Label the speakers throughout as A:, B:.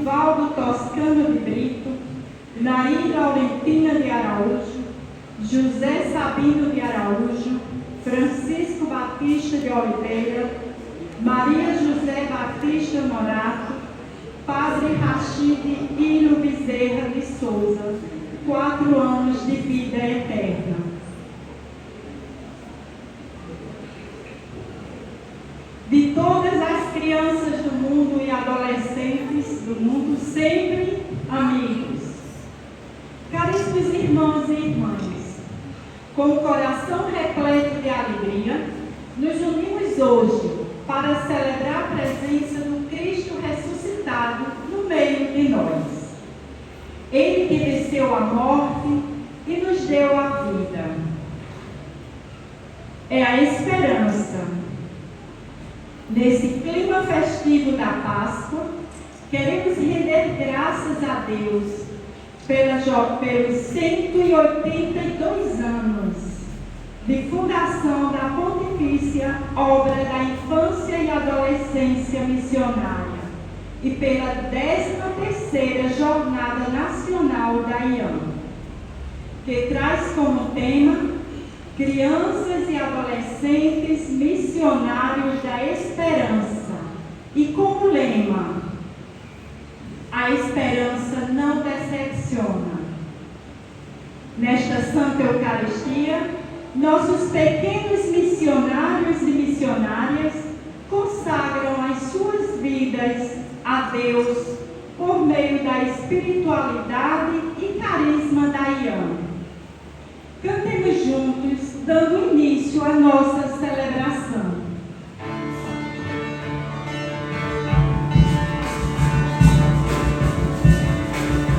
A: Divaldo Toscano de Brito, Nair Laurentina de Araújo, José Sabino de Araújo, Francisco Batista de Oliveira, Maria José Batista Morato, Padre Rachid Iro Bezerra de Souza, 4 anos de vida eterna. De todas as crianças do mundo e adolescentes do mundo, sempre amigos. Caríssimos irmãos e irmãs, com o coração repleto de alegria, nos unimos hoje para celebrar a presença do Cristo ressuscitado no meio de nós. Ele que venceu a morte e nos deu a vida. É a esperança. Nesse clima festivo da Páscoa, queremos render graças a Deus pelos 182 anos de fundação da Pontifícia Obra da Infância e Adolescência Missionária e pela 13ª Jornada Nacional da IAM, que traz como tema Crianças e Adolescentes Missionários da Esperança e como lema, a esperança não decepciona. Nesta Santa Eucaristia, nossos pequenos missionários e missionárias consagram as suas vidas a Deus por meio da espiritualidade e carisma da IAM. Cantemos juntos, dando início à nossa celebração.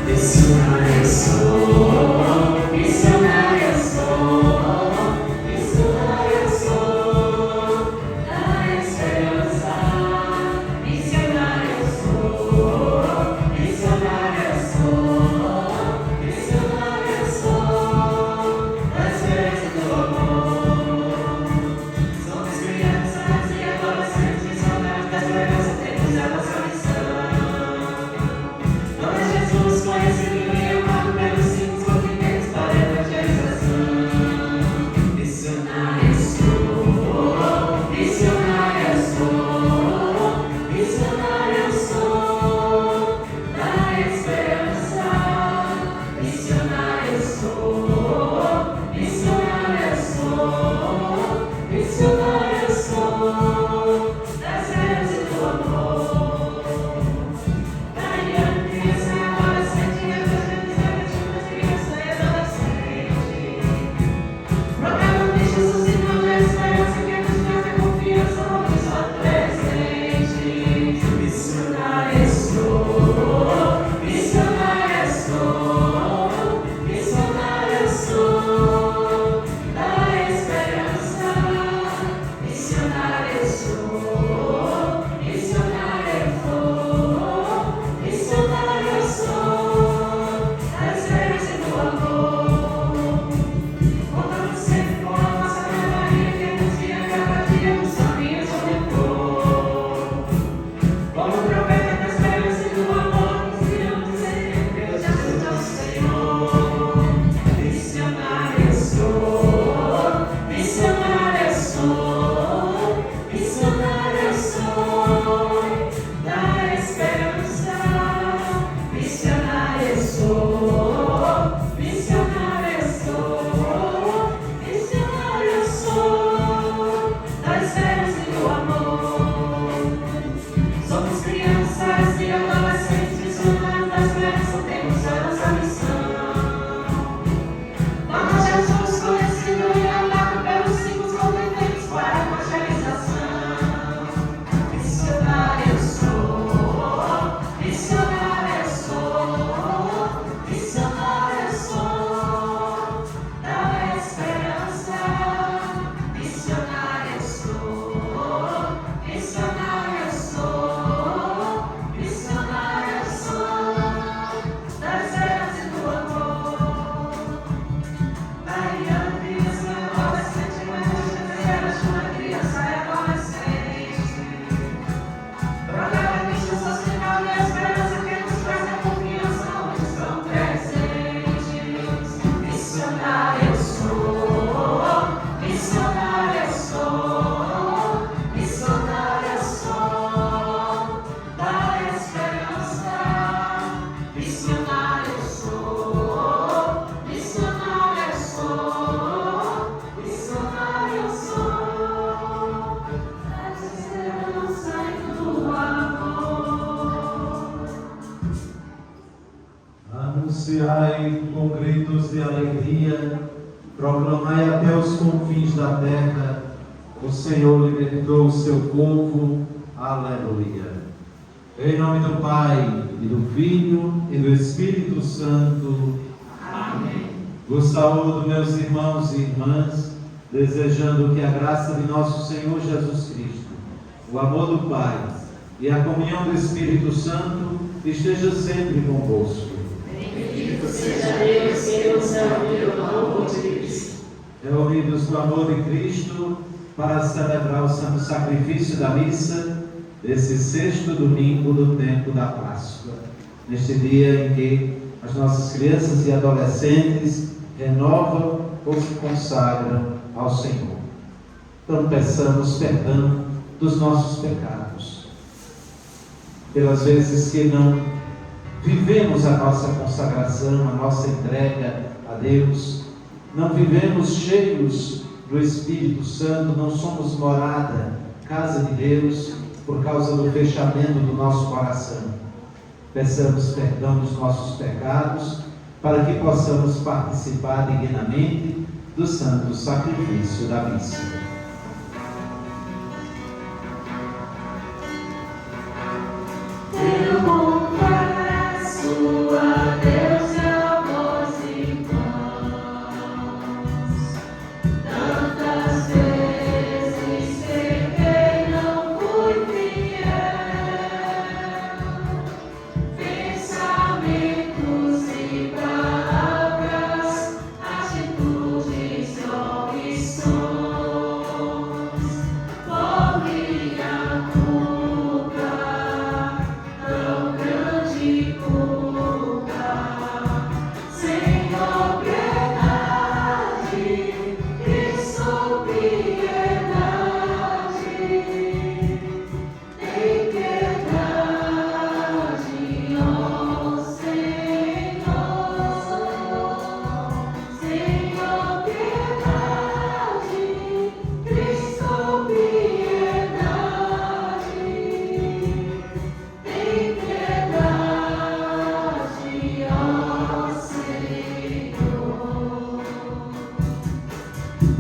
B: Missionária sou, missionária sou, missionária sou, da esperança. Missionária sou, missionária sou, missionária sou, da esperança do amor. Somos crianças e adolescentes missionários da esperança, temos a nossa missão. Jesus conhecido e amado pelos 5 continentes para a evangelização. Missionária sou, missionária sou, missionária sou, da esperança. Missionária sou, missionária sou, missionária sou, da esperança e do amor.
C: Anunciai com gritos de alegria, proclamai até os confins da terra, o Senhor libertou o seu povo. Aleluia. Em nome do Pai, e do Filho, e do Espírito Santo.
A: Amém.
C: Vos saúdo, meus irmãos e irmãs, desejando que a graça de nosso Senhor Jesus Cristo, o amor do Pai e a comunhão do Espírito Santo esteja sempre convosco.
B: Bendito seja Deus que nos reuniu no amor de Cristo.
C: Reunidos no amor de Cristo, para celebrar o santo sacrifício da missa, desse sexto domingo do tempo da Páscoa, neste dia em que as nossas crianças e adolescentes renovam ou se consagram ao Senhor. Então peçamos perdão dos nossos pecados, pelas vezes que não vivemos a nossa consagração, a nossa entrega a Deus, não vivemos cheios do Espírito Santo, não somos morada, casa de Deus, por causa do fechamento do nosso coração. Peçamos perdão dos nossos pecados, para que possamos participar dignamente do santo sacrifício da missa.
B: Eu confesso a Deus e a vós, irmãos, tantas vezes pequei, não fui fiel, pensamentos e palavras, atitudes e omissões, por minha culpa, tão grande culpa. Senhor, piedade, Cristo, piedade, tem piedade, ó Senhor. Senhor, piedade, Cristo, piedade, tem piedade, ó Senhor.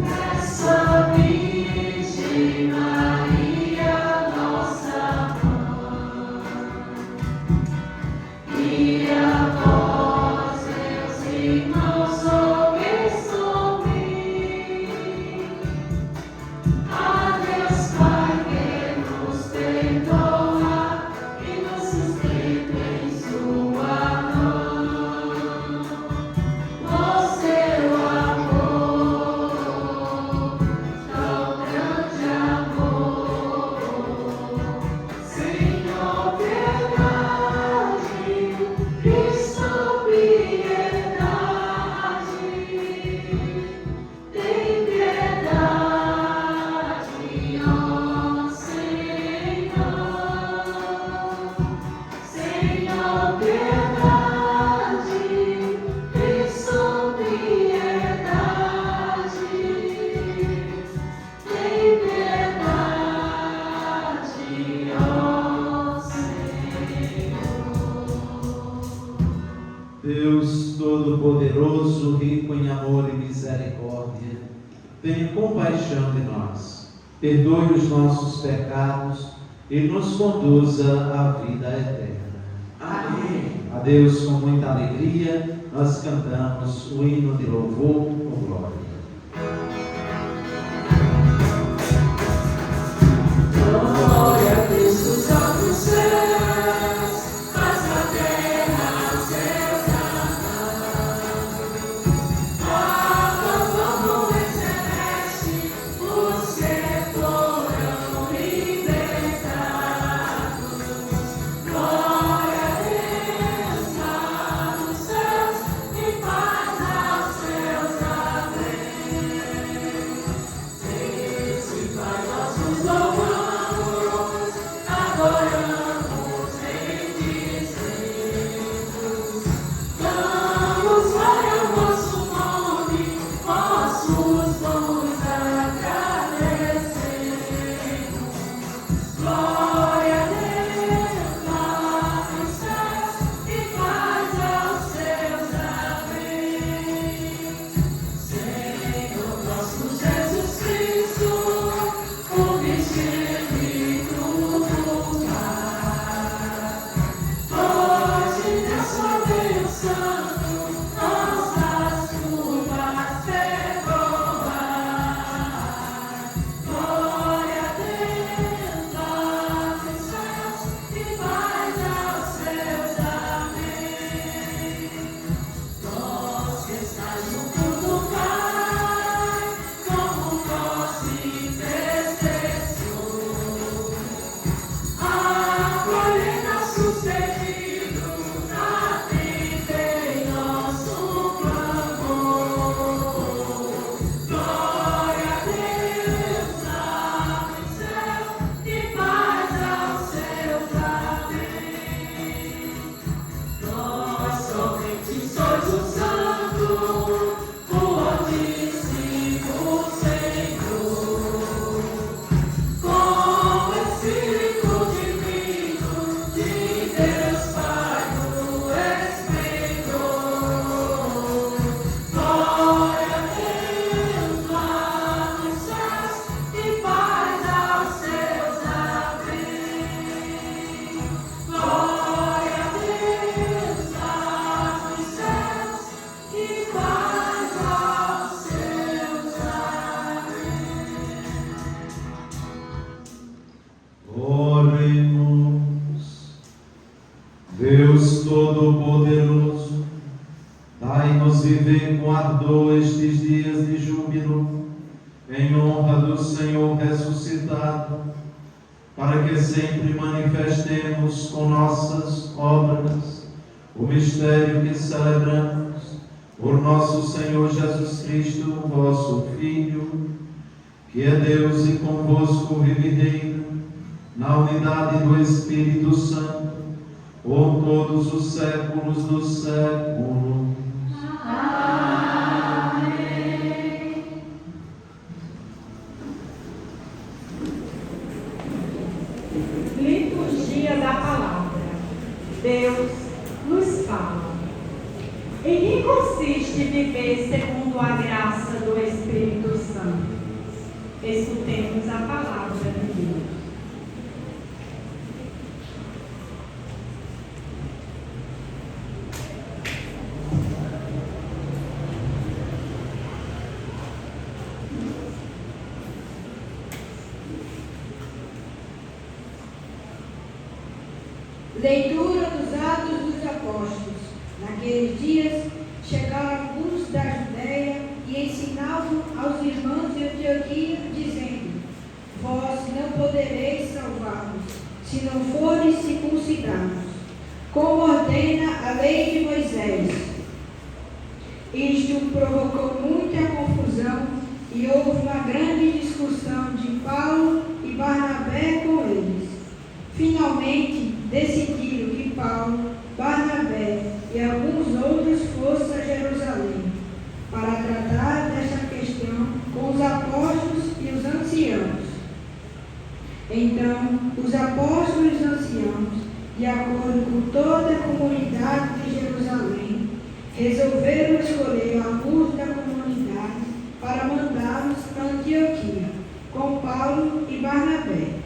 B: Peço a Virgem Maria, nossa mãe, e a vós, meus irmãos, ouvis sobre a Deus Pai que nos perdoa e nos sustenta em sua mão. Por seu amor, tão grande amor, Senhor, piedade, Cristo, piedade, tem piedade, ó Senhor. Senhor, piedade, Cristo, piedade, tem piedade, ó Senhor.
C: Deus Todo-Poderoso, rico em amor e misericórdia, tenha compaixão de nós, perdoe os nossos pecados e nos conduza à vida eterna.
B: Amém.
C: A Deus, com muita alegria, nós cantamos o hino de louvor com glória.
B: Glória a Deus nos altos céus, paz na terra, seus amados. Como celeste, os que foram libertados. Glória a Deus lá nos céus, e paz aos seus amém.
C: Deus Todo-Poderoso, dai-nos viver com ardor estes dias de júbilo, em honra do Senhor ressuscitado, para que sempre manifestemos com nossas obras o mistério que celebramos por nosso Senhor Jesus Cristo, vosso Filho, que é Deus e convosco vive e reina, na unidade do Espírito Santo, por todos os séculos dos séculos.
B: Amém.
A: Liturgia da Palavra. Deus nos fala. Em que consiste viver segundo a graça do Espírito Santo? Escutemos a palavra de Deus.
D: Leitura dos Atos dos Apóstolos. Naqueles dias, chegaram alguns da Judéia e ensinavam aos irmãos de Antioquia, dizendo: Vós não podereis salvar-vos, se não forem circuncidados, como ordena a lei de Moisés. Isto provocou muita confusão e houve uma grande discussão de Paulo e Barnabé com eles. Finalmente, decidiram que Paulo, Barnabé e alguns outros fossem a Jerusalém para tratar desta questão com os apóstolos e os anciãos. Então, os apóstolos e os anciãos, de acordo com toda a comunidade de Jerusalém, resolveram escolher alguns da comunidade para mandá-los para Antioquia, com Paulo e Barnabé.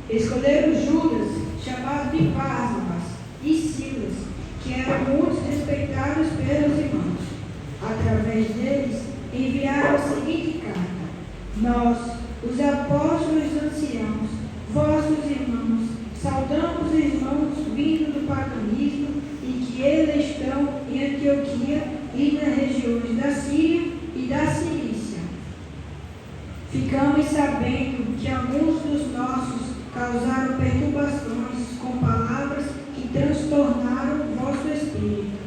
D: Escolheram Judas, chamado de Barsabas, e Silas, que eram muito respeitados pelos irmãos. Através deles, enviaram a seguinte carta: Nós, os apóstolos e os anciãos, vossos irmãos, saudamos os irmãos vindo do paganismo e que eles estão em Antioquia e nas regiões da Síria e da Cilícia. Ficamos sabendo que alguns dos nossos causaram perturbações com palavras que transtornaram vosso espírito.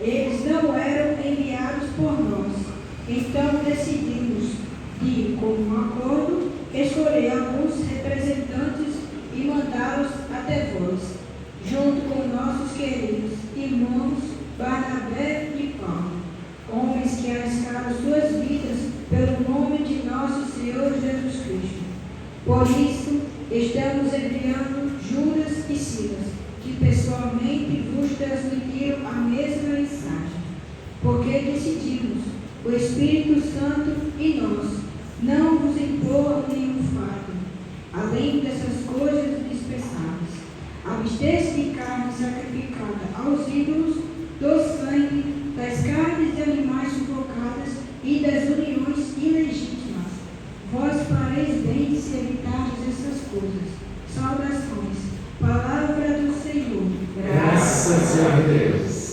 D: Eles não eram enviados por nós. Então decidimos, de comum acordo, escolher alguns representantes e mandá-los até vós, junto com nossos queridos irmãos Barnabé e Paulo, homens que arriscaram suas vidas pelo nome de nosso Senhor Jesus Cristo. Por isso, estamos enviando Judas e Silas, que pessoalmente vos transmitiram a mesma mensagem, porque decidimos, o Espírito Santo e nós, não vos impor nenhum fardo, além dessas coisas dispensáveis. Abster-se de carne sacrificada aos ídolos, do sangue, das carnes de animais sufocadas e das uniões ilegítimas. Vós fareis bem se evitardes essas coisas. Saudações. Palavra do Senhor.
B: Graças a Deus.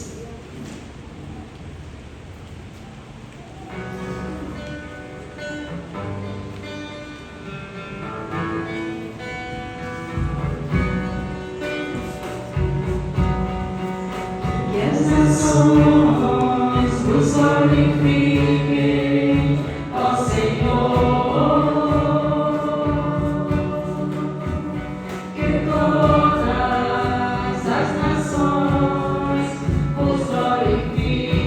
A: Que as nações vos glorifiquem, ó Senhor. Que todas as nações vos glorifiquem.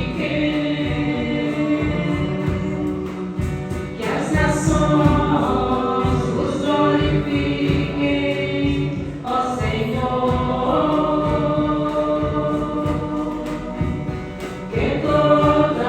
A: Que as nações vos glorifiquem, ó Senhor. Que todas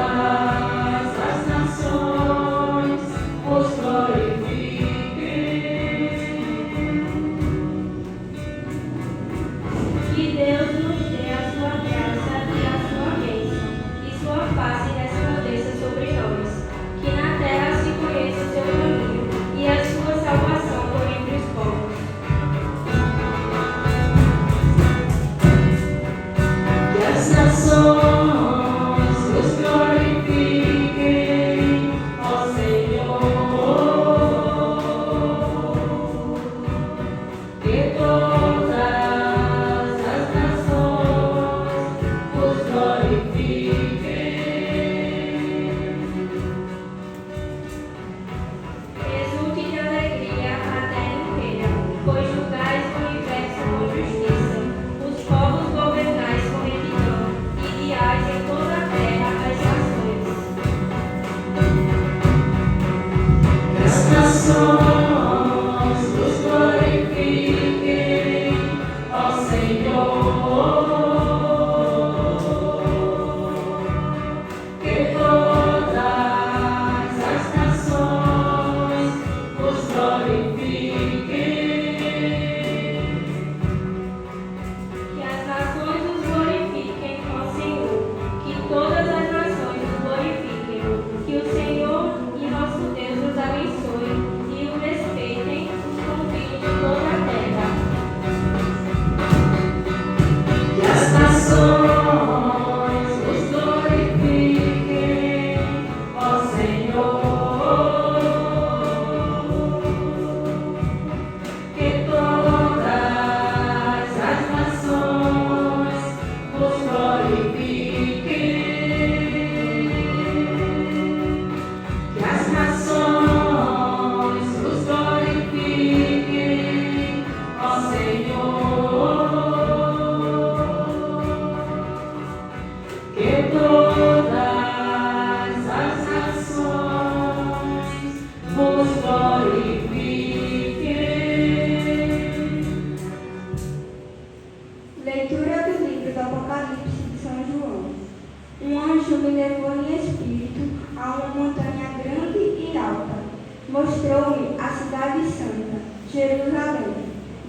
D: Mostrou-me a cidade santa, Jerusalém,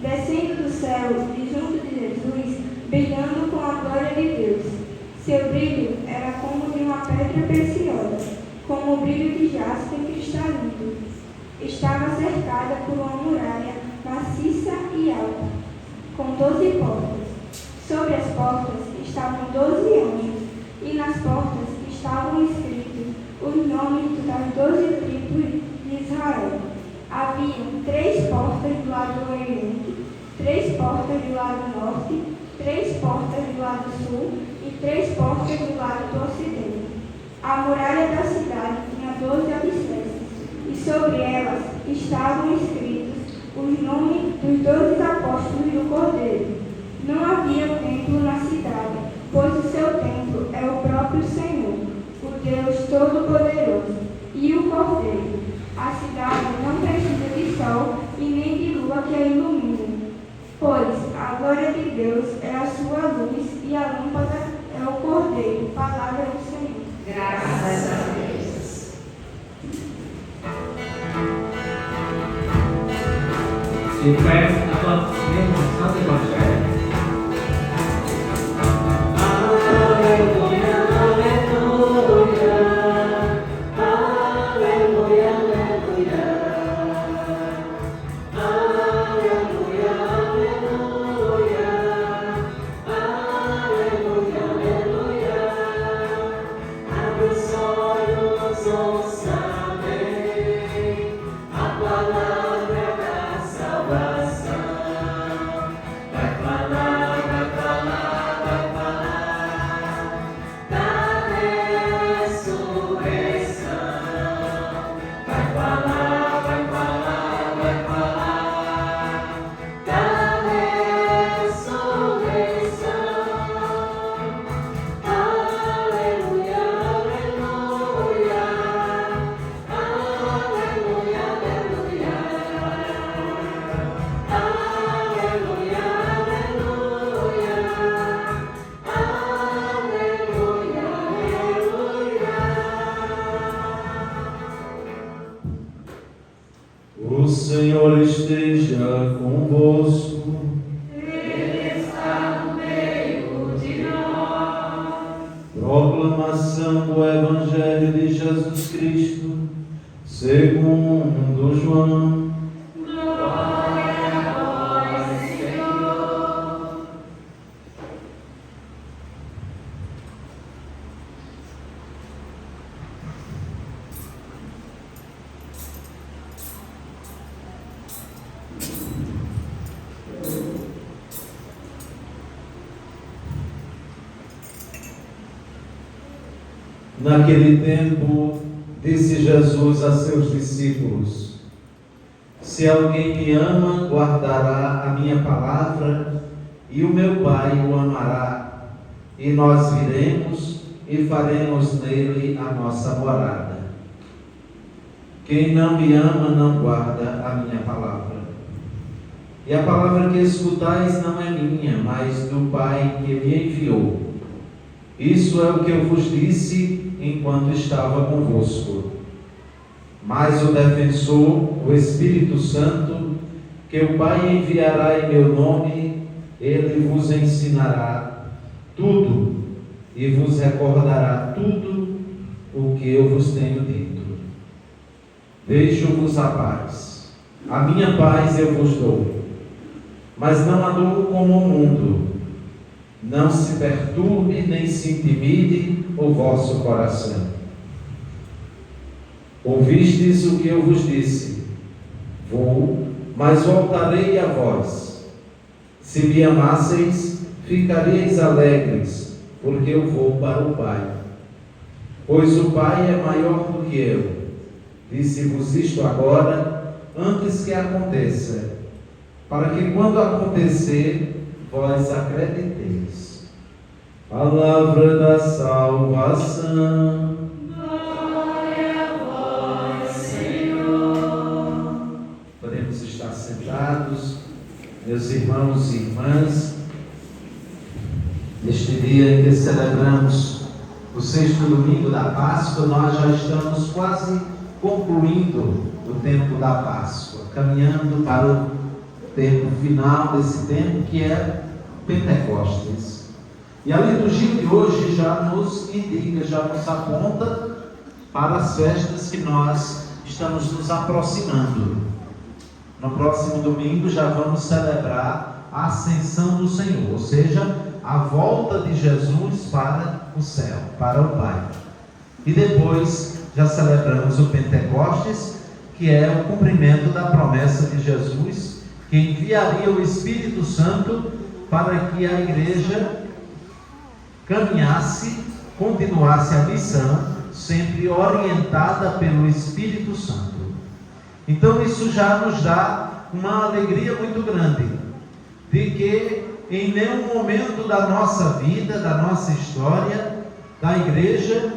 D: descendo do céu de junto de Jesus, brilhando com a glória de Deus. Seu brilho era como de uma pedra preciosa, como o brilho de jaspe cristalino. Estava cercada por uma muralha maciça e alta, com 12 portas. Sobre as portas estavam 12 anjos, e nas portas estavam escritos os nomes das 12 tribos de Israel. Haviam 3 portas do lado oriente, 3 portas do lado norte, 3 portas do lado sul e 3 portas do lado do ocidente. A muralha da cidade tinha 12 alicerces, e sobre elas estavam escritos os nomes dos 12 apóstolos do Cordeiro. Não havia templo na cidade, pois o seu templo é o próprio Senhor, o Deus Todo-Poderoso, e o Cordeiro. A cidade não precisa de sol e nem de lua que a ilumine, pois a glória de Deus é a sua luz e a lâmpada é o Cordeiro. Palavra do Senhor.
B: Graças a Deus.
E: De pé, agora mesmo, Santo Evangelho.
C: O Senhor esteja convosco.
B: Ele está no meio de nós.
C: Proclamação do Evangelho de Jesus Cristo, segundo João.
B: Glória a vós, Senhor.
C: Naquele tempo, disse Jesus a seus discípulos: Se alguém me ama, guardará a minha palavra, e o meu Pai o amará, e nós viremos e faremos nele a nossa morada. Quem não me ama não guarda a minha palavra. E a palavra que escutais não é minha, mas do Pai que me enviou. Isso é o que eu vos disse enquanto estava convosco. Mas o defensor, o Espírito Santo, que o Pai enviará em meu nome, ele vos ensinará tudo e vos recordará tudo o que eu vos tenho dito. Deixo-vos a paz. A minha paz eu vos dou, mas não a dou como o mundo. Não se perturbe nem se intimide o vosso coração. Ouvistes o que eu vos disse: vou, mas voltarei a vós. Se me amasseis, ficareis alegres, porque eu vou para o Pai. Pois o Pai é maior do que eu. Disse-vos isto agora, antes que aconteça, para que quando acontecer, vós acrediteis. Palavra da salvação.
B: Glória a vós, Senhor.
C: Podemos estar sentados, meus irmãos e irmãs, neste dia em que celebramos o sexto domingo da Páscoa. Nós já estamos quase concluindo o tempo da Páscoa, caminhando para o tempo final desse tempo, que é Pentecostes. E a liturgia de hoje já nos indica, já nos aponta para as festas que nós estamos nos aproximando. No próximo domingo já vamos celebrar a ascensão do Senhor, ou seja, a volta de Jesus para o céu, para o Pai. E depois já celebramos o Pentecostes, que é o cumprimento da promessa de Jesus, que enviaria o Espírito Santo para que a igreja caminhasse, continuasse a missão, sempre orientada pelo Espírito Santo. Então isso já nos dá uma alegria muito grande, de que em nenhum momento da nossa vida, da nossa história, a igreja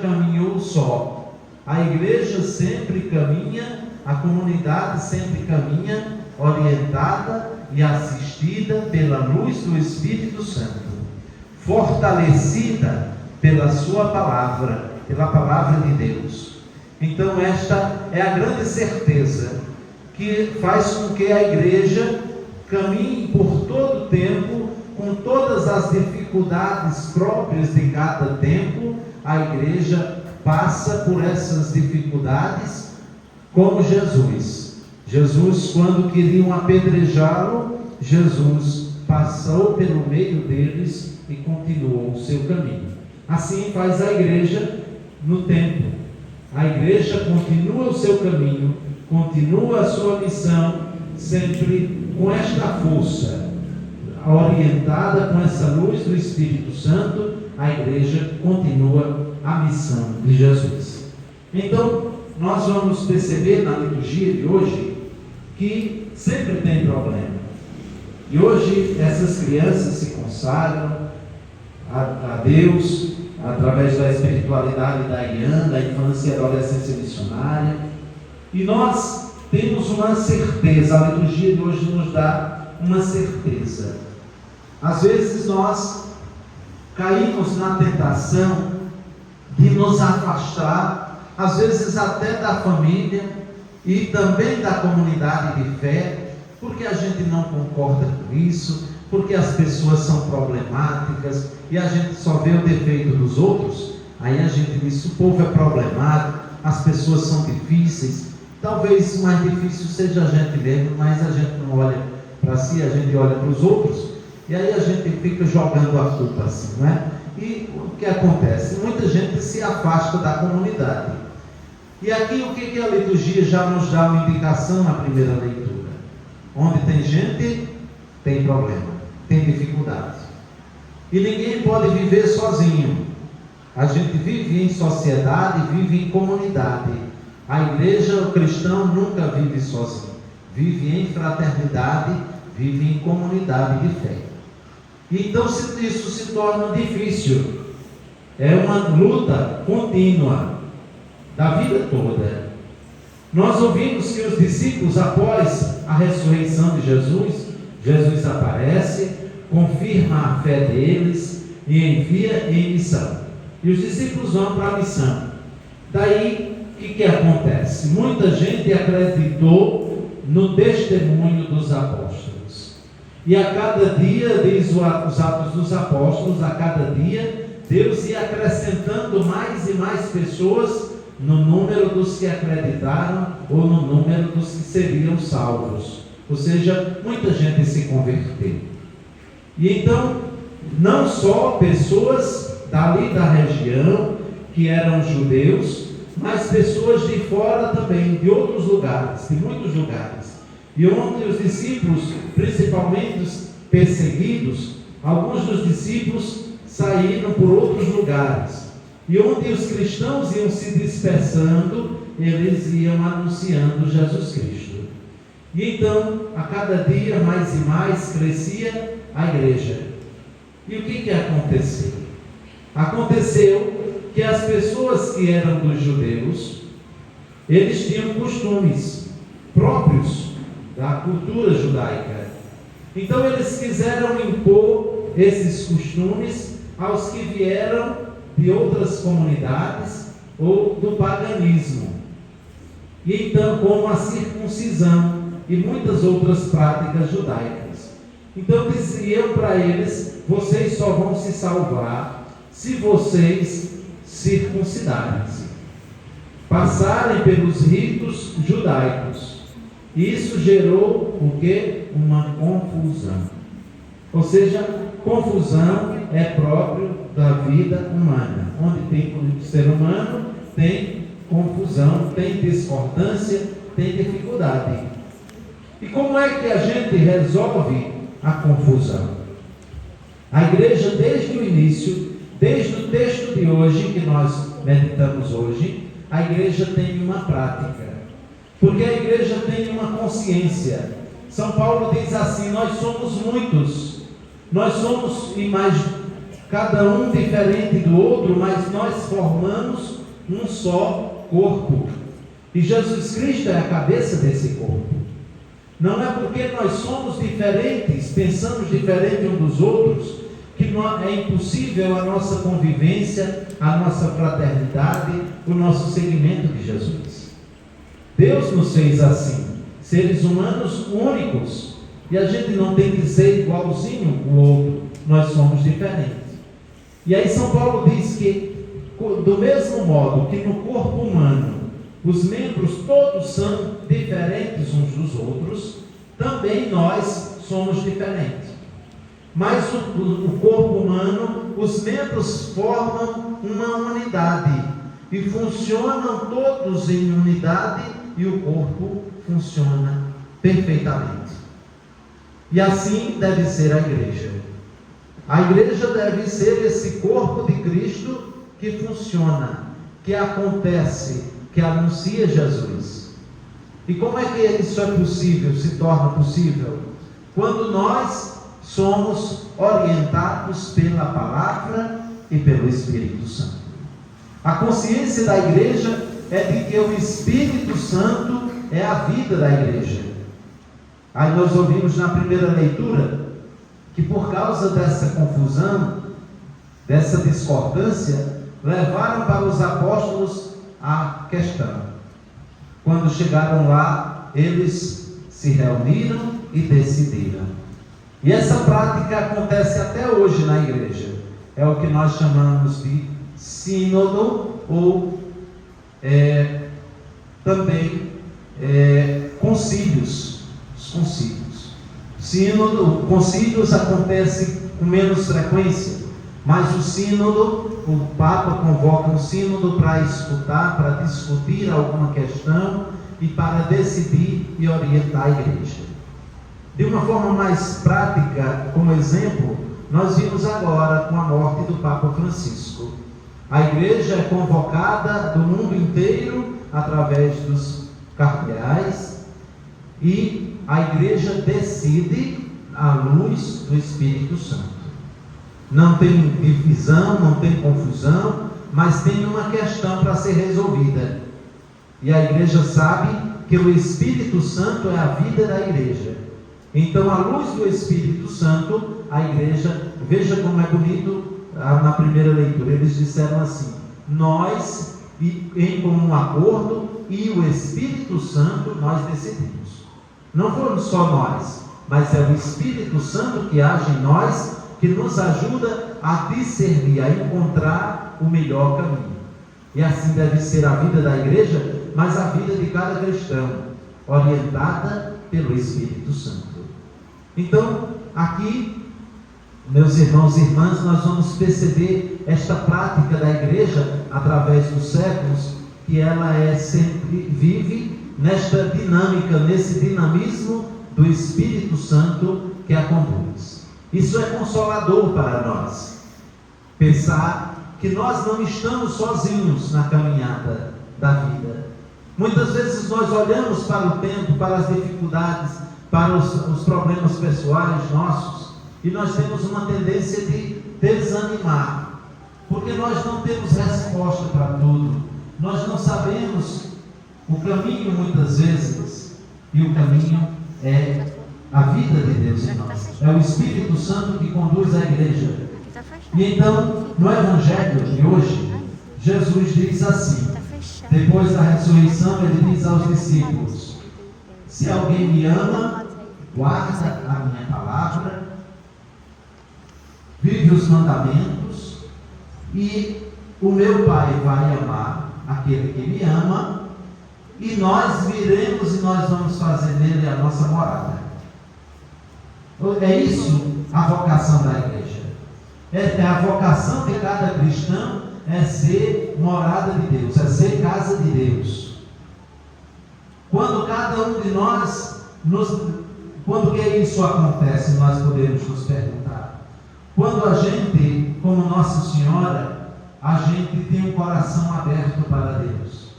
C: caminhou só. A igreja sempre caminha, a comunidade sempre caminha, orientada e assistida pela luz do Espírito Santo, fortalecida pela sua palavra, pela palavra de Deus. Então esta é a grande certeza que faz com que a igreja caminhe por todo o tempo, com todas as dificuldades próprias de cada tempo. A igreja passa por essas dificuldades como Jesus. Jesus, quando queriam apedrejá-lo, Jesus passou pelo meio deles e continuou o seu caminho. Assim faz a igreja no tempo. A igreja continua o seu caminho, continua a sua missão, sempre com esta força, orientada com essa luz do Espírito Santo. A igreja continua a missão de Jesus. Então, nós vamos perceber na liturgia de hoje que sempre tem problema. E hoje essas crianças se consagram a Deus através da espiritualidade da IAN, da infância e adolescência missionária. E nós temos uma certeza, a liturgia de hoje nos dá uma certeza. Às vezes nós caímos na tentação de nos afastar, às vezes até da família e também da comunidade de fé, porque a gente não concorda com isso, porque as pessoas são problemáticas e a gente só vê o defeito dos outros. Aí a gente diz: o povo é problemático, as pessoas são difíceis. Talvez o mais difícil seja a gente mesmo, mas a gente não olha para si, a gente olha para os outros, e aí a gente fica jogando a culpa assim, não é? E o que acontece? Muita gente se afasta da comunidade. E aqui o que a liturgia já nos dá uma indicação na primeira leitura? Onde tem gente, tem problema, tem dificuldade. E ninguém pode viver sozinho. A gente vive em sociedade, vive em comunidade. A igreja, o cristão nunca vive sozinho. Vive em fraternidade, vive em comunidade de fé. Então isso se torna difícil. É uma luta contínua da vida toda. Nós ouvimos que os discípulos, após a ressurreição de Jesus aparece, confirma a fé deles e envia em missão. E os discípulos vão para a missão. Daí, o que acontece? Muita gente acreditou no testemunho dos apóstolos. E a cada dia, diz os Atos dos Apóstolos, a cada dia, Deus ia acrescentando mais e mais pessoas no número dos que acreditaram ou no número dos que seriam salvos. Ou seja, muita gente se converteu. E então, não só pessoas dali da região, que eram judeus, mas pessoas de fora também, de outros lugares, de muitos lugares. E onde os discípulos, principalmente os perseguidos, alguns dos discípulos saíram por outros lugares. E onde os cristãos iam se dispersando, eles iam anunciando Jesus Cristo. E então, a cada dia, mais e mais, crescia a igreja. E o que aconteceu? Aconteceu que as pessoas que eram dos judeus, eles tinham costumes próprios da cultura judaica. Então eles quiseram impor esses costumes aos que vieram de outras comunidades ou do paganismo. E então, como a circuncisão e muitas outras práticas judaicas. Então diziam para eles: vocês só vão se salvar se vocês circuncidarem-se, passarem pelos ritos judaicos. E isso gerou o quê? Uma confusão. Ou seja, confusão é próprio da vida humana. Onde tem ser humano, tem confusão, tem discordância, tem dificuldade. E como é que a gente resolve a confusão? A igreja, desde o início, desde o texto de hoje, que nós meditamos hoje, a igreja tem uma prática. Porque a igreja tem uma consciência. São Paulo diz assim: nós somos muitos, nós somos, e mais, cada um diferente do outro, mas nós formamos um só corpo. E Jesus Cristo é a cabeça desse corpo. Não é porque nós somos diferentes, pensamos diferente uns dos outros, que é impossível a nossa convivência, a nossa fraternidade, o nosso seguimento de Jesus. Deus nos fez assim, seres humanos únicos, e a gente não tem que ser igualzinho o outro, nós somos diferentes. E aí São Paulo diz que, do mesmo modo que no corpo humano os membros todos são diferentes uns dos outros, também nós somos diferentes. Mas o corpo humano, os membros formam uma unidade e funcionam todos em unidade, e o corpo funciona perfeitamente. E assim deve ser a igreja. A igreja deve ser esse corpo de Cristo que funciona, que acontece, que anuncia Jesus. E como é que isso é possível, se torna possível? Quando nós somos orientados pela palavra e pelo Espírito Santo. A consciência da igreja é de que o Espírito Santo é a vida da igreja. Aí nós ouvimos na primeira leitura que, por causa dessa confusão, dessa discordância, levaram para os apóstolos a questão. Quando chegaram lá, eles se reuniram e decidiram. E essa prática acontece até hoje na igreja. É o que nós chamamos de sínodo ou também concílios. Os concílios. Sínodo, concílios acontecem com menos frequência, mas o sínodo, o Papa convoca um sínodo para escutar, para discutir alguma questão e para decidir e orientar a igreja. De uma forma mais prática, como exemplo, nós vimos agora com a morte do Papa Francisco. A igreja é convocada do mundo inteiro através dos cardeais e a igreja decide à luz do Espírito Santo. Não tem divisão, não tem confusão, mas tem uma questão para ser resolvida. E a igreja sabe que o Espírito Santo é a vida da igreja. Então, à luz do Espírito Santo, a igreja, veja como é bonito na primeira leitura, eles disseram assim: nós, em comum acordo, e o Espírito Santo, nós decidimos. Não fomos só nós, mas é o Espírito Santo que age em nós, que nos ajuda a discernir, a encontrar o melhor caminho. E assim deve ser a vida da igreja, mas a vida de cada cristão, orientada pelo Espírito Santo. Então, aqui, meus irmãos e irmãs, nós vamos perceber esta prática da igreja através dos séculos, que ela sempre vive nesta dinâmica, nesse dinamismo do Espírito Santo que a conduz. Isso é consolador para nós. Pensar que nós não estamos sozinhos na caminhada da vida. Muitas vezes nós olhamos para o tempo, para as dificuldades, para os problemas pessoais nossos, e nós temos uma tendência de desanimar, porque nós não temos resposta para tudo, nós não sabemos o caminho muitas vezes, e o caminho é a vida de Deus em nós, é o Espírito Santo que conduz a igreja. E então, no Evangelho de hoje, Jesus diz assim, depois da ressurreição, ele diz aos discípulos: se alguém me ama, guarda a minha palavra, vive os mandamentos, e o meu Pai vai amar aquele que me ama, e nós viremos e nós vamos fazer nele a nossa morada. É isso a vocação da igreja. É a vocação de cada cristão, é ser morada de Deus, é ser casa de Deus. Quando cada um de nós, quando que isso acontece, nós podemos nos perguntar. Quando a gente, como Nossa Senhora, a gente tem um coração aberto para Deus.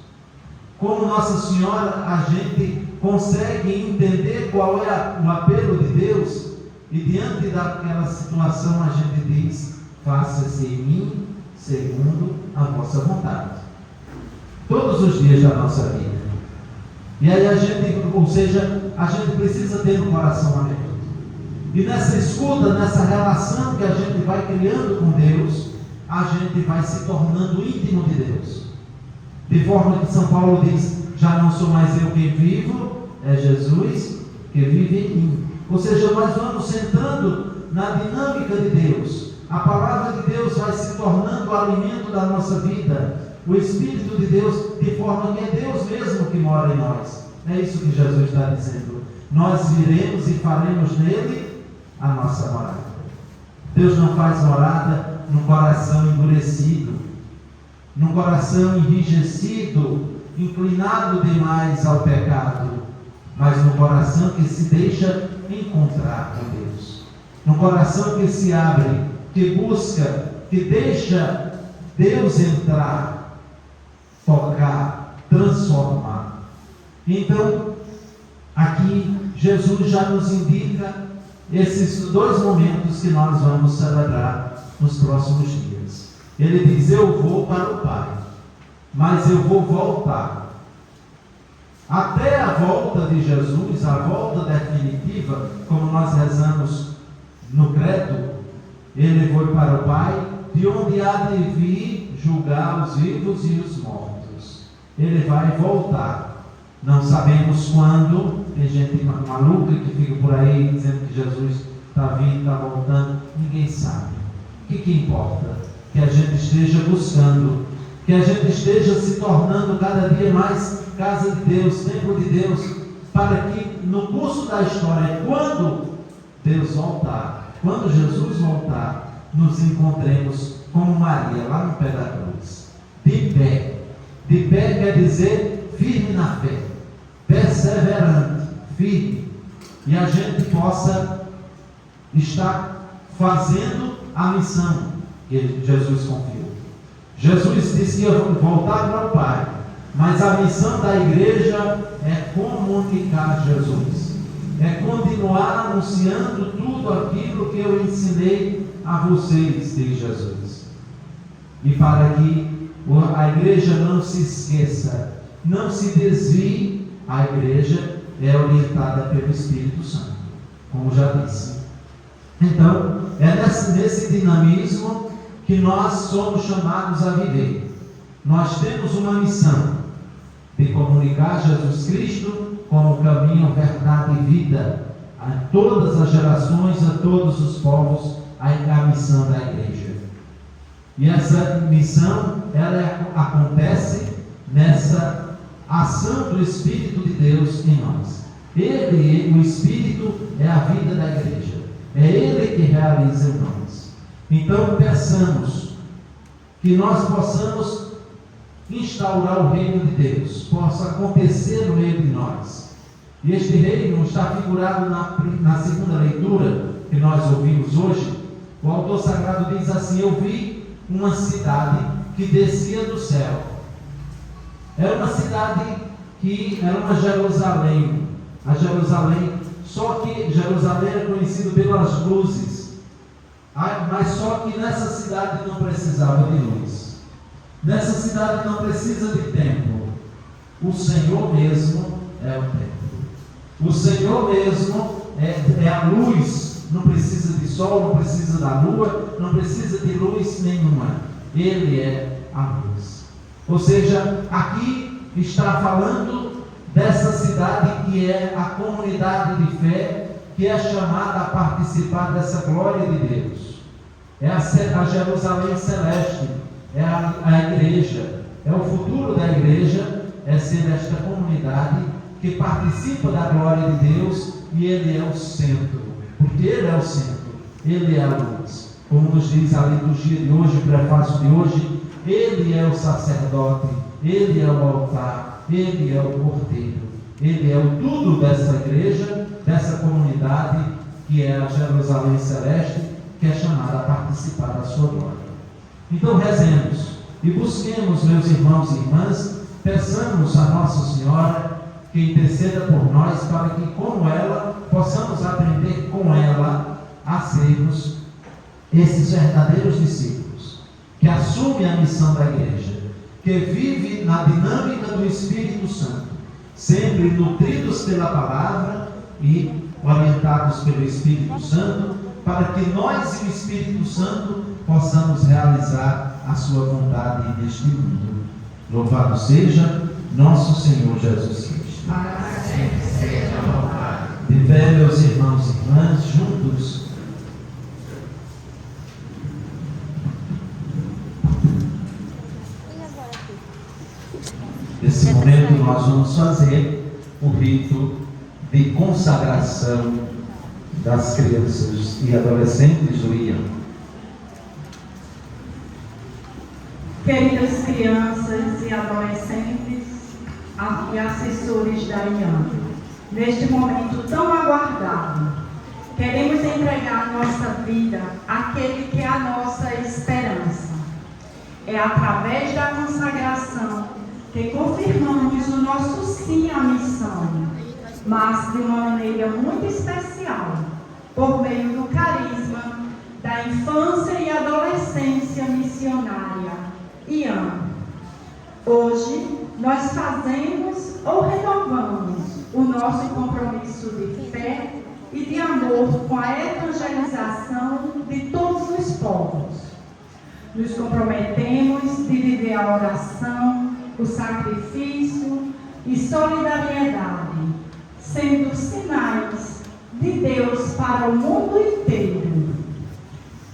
C: Como Nossa Senhora, a gente consegue entender qual é o apelo de Deus, e diante daquela situação a gente diz: faça-se em mim segundo a vossa vontade. Todos os dias da nossa vida. E aí a gente precisa ter um coração aberto. E nessa escuta, nessa relação que a gente vai criando com Deus, a gente vai se tornando íntimo de Deus. De forma que São Paulo diz: já não sou mais eu quem vivo, é Jesus que vive em mim. Ou seja, nós vamos entrando na dinâmica de Deus. A palavra de Deus vai se tornando o alimento da nossa vida. O Espírito de Deus, de forma que é Deus mesmo que mora em nós. É isso que Jesus está dizendo. Nós viremos e faremos nele a nossa morada. Deus não faz morada num coração endurecido, num coração enrijecido, inclinado demais ao pecado, mas num coração que se deixa encontrar com Deus, num coração que se abre, que busca, que deixa Deus entrar, tocar, transformar. Então, aqui Jesus já nos indica esses dois momentos que nós vamos celebrar nos próximos dias. Ele diz: eu vou para o Pai, mas eu vou voltar. Até a volta de Jesus, a volta definitiva, como nós rezamos no credo, ele foi para o Pai, de onde há de vir julgar os vivos e os mortos. Ele vai voltar. Não sabemos quando. Tem gente maluca que fica por aí dizendo que Jesus está vindo, está voltando. Ninguém sabe. O que importa? Que a gente esteja buscando, que a gente esteja se tornando cada dia mais casa de Deus, templo de Deus, para que no curso da história, quando Deus voltar, quando Jesus voltar, nos encontremos como Maria, lá no pé da cruz, de pé. De pé quer dizer firme na fé, perseverante, firme, e a gente possa estar fazendo a missão que Jesus confiou. Jesus disse que ia voltar para o Pai, mas a missão da igreja é comunicar Jesus, é continuar anunciando tudo aquilo que eu ensinei a vocês, diz Jesus. E para que a igreja não se esqueça, não se desvie, a igreja é orientada pelo Espírito Santo, como já disse. Então, é nesse dinamismo que nós somos chamados a viver. Nós temos uma missão de comunicar Jesus Cristo como caminho, verdade e vida a todas as gerações, a todos os povos, a missão da igreja. E essa missão, ela acontece nessa ação do Espírito de Deus em nós. Ele, o Espírito, é a vida da igreja. É Ele que realiza em nós. Então, peçamos que nós possamos instaurar o reino de Deus, possa acontecer no meio de nós. E este reino está figurado na segunda leitura que nós ouvimos hoje. O autor sagrado diz assim: eu vi uma cidade que descia do céu. Era uma cidade que era uma Jerusalém. A Jerusalém, só que Jerusalém era conhecido pelas luzes. Mas só que nessa cidade não precisava de luz. Nessa cidade não precisa de templo. O Senhor mesmo é o templo. O Senhor mesmo é a luz. Não precisa de sol, não precisa da lua, não precisa de luz nenhuma. Ele é a luz. Ou seja, aqui está falando dessa cidade que é a comunidade de fé, que é chamada a participar dessa glória de Deus. É a Jerusalém celeste, é a igreja, é o futuro da igreja, é ser esta comunidade que participa da glória de Deus, e Ele é o centro, porque Ele é o centro, Ele é a luz. Como nos diz a liturgia de hoje, o prefácio de hoje, Ele é o sacerdote, Ele é o altar, Ele é o porteiro, Ele é o tudo dessa igreja, dessa comunidade que é a Jerusalém celeste, que é chamada a participar da sua glória. Então rezemos e busquemos, meus irmãos e irmãs, peçamos a Nossa Senhora que interceda por nós, para que, como ela, possamos aprender com ela a sermos esses verdadeiros discípulos, que assumem a missão da igreja, que vive na dinâmica do Espírito Santo, sempre nutridos pela palavra e orientados pelo Espírito Santo, para que nós e o Espírito Santo possamos realizar a sua vontade neste mundo. Louvado seja nosso Senhor Jesus Cristo.
B: Para sempre seja louvado.
C: De pé, meus irmãos e irmãs, juntos. Nesse momento nós vamos fazer o rito de consagração das crianças e adolescentes do IAM.
A: Queridas crianças e adolescentes e assessores da IAM, neste momento tão aguardado, queremos entregar nossa vida àquele que é a nossa esperança. É através da consagração que confirmamos o nosso sim à missão, mas de uma maneira muito especial, por meio do carisma da infância e adolescência missionária, IAM. Hoje, nós fazemos ou renovamos o nosso compromisso de fé e de amor com a evangelização de todos os povos. Nos comprometemos de viver a oração, o sacrifício e solidariedade, sendo sinais de Deus para o mundo inteiro.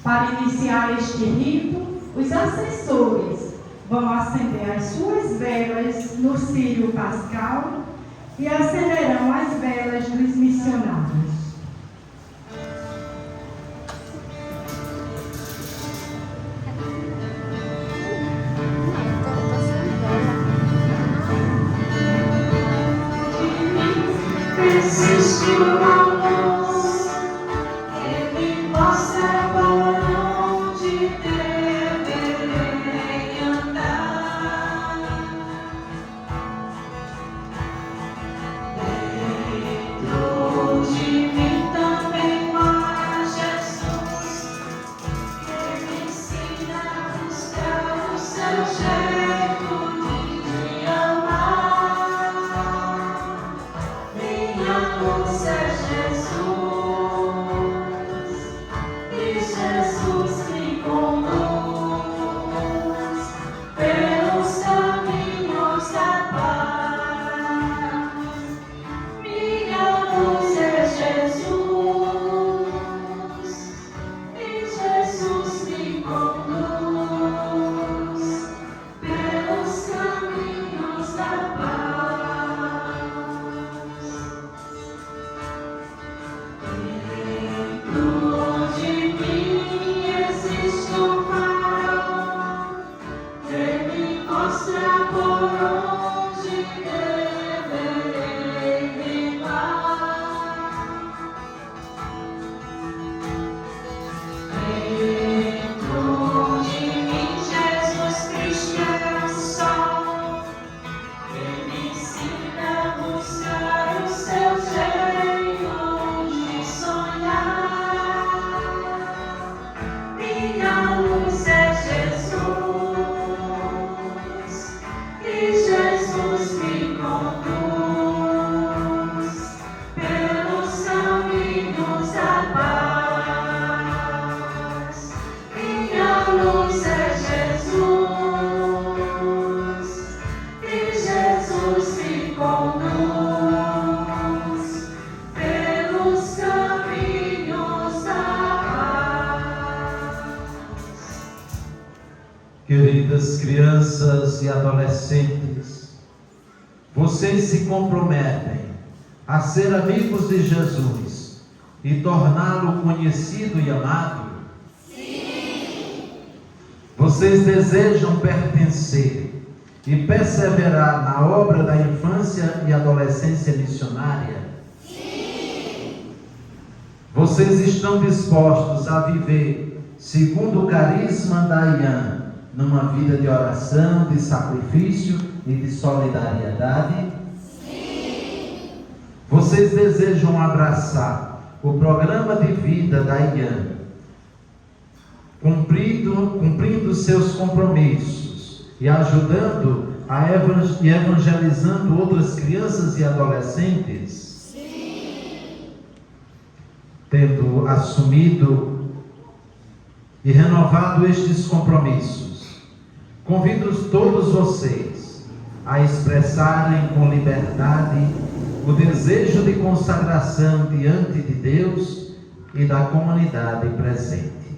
A: Para iniciar este rito, os assessores vão acender as suas velas no círio pascal e acenderão as velas dos missionários.
B: Existe uma luz que me mostra para onde deverei andar. Dentro de mim também há Jesus, que me ensina a buscar o seu jeito de amar. Minha luz seja
C: Queridas crianças e adolescentes, vocês se comprometem a ser amigos de Jesus e torná-lo conhecido e amado? Sim! Vocês desejam pertencer e perseverar na obra da infância e adolescência missionária? Sim! Vocês estão dispostos a viver segundo o carisma da IAN, numa vida de oração, de sacrifício e de solidariedade? Sim! Vocês desejam abraçar o programa de vida da IAN, cumprindo seus compromissos e ajudando e evangelizando outras crianças e adolescentes? Sim! Tendo assumido e renovado estes compromissos, convido todos vocês a expressarem com liberdade o desejo de consagração diante de Deus e da comunidade presente.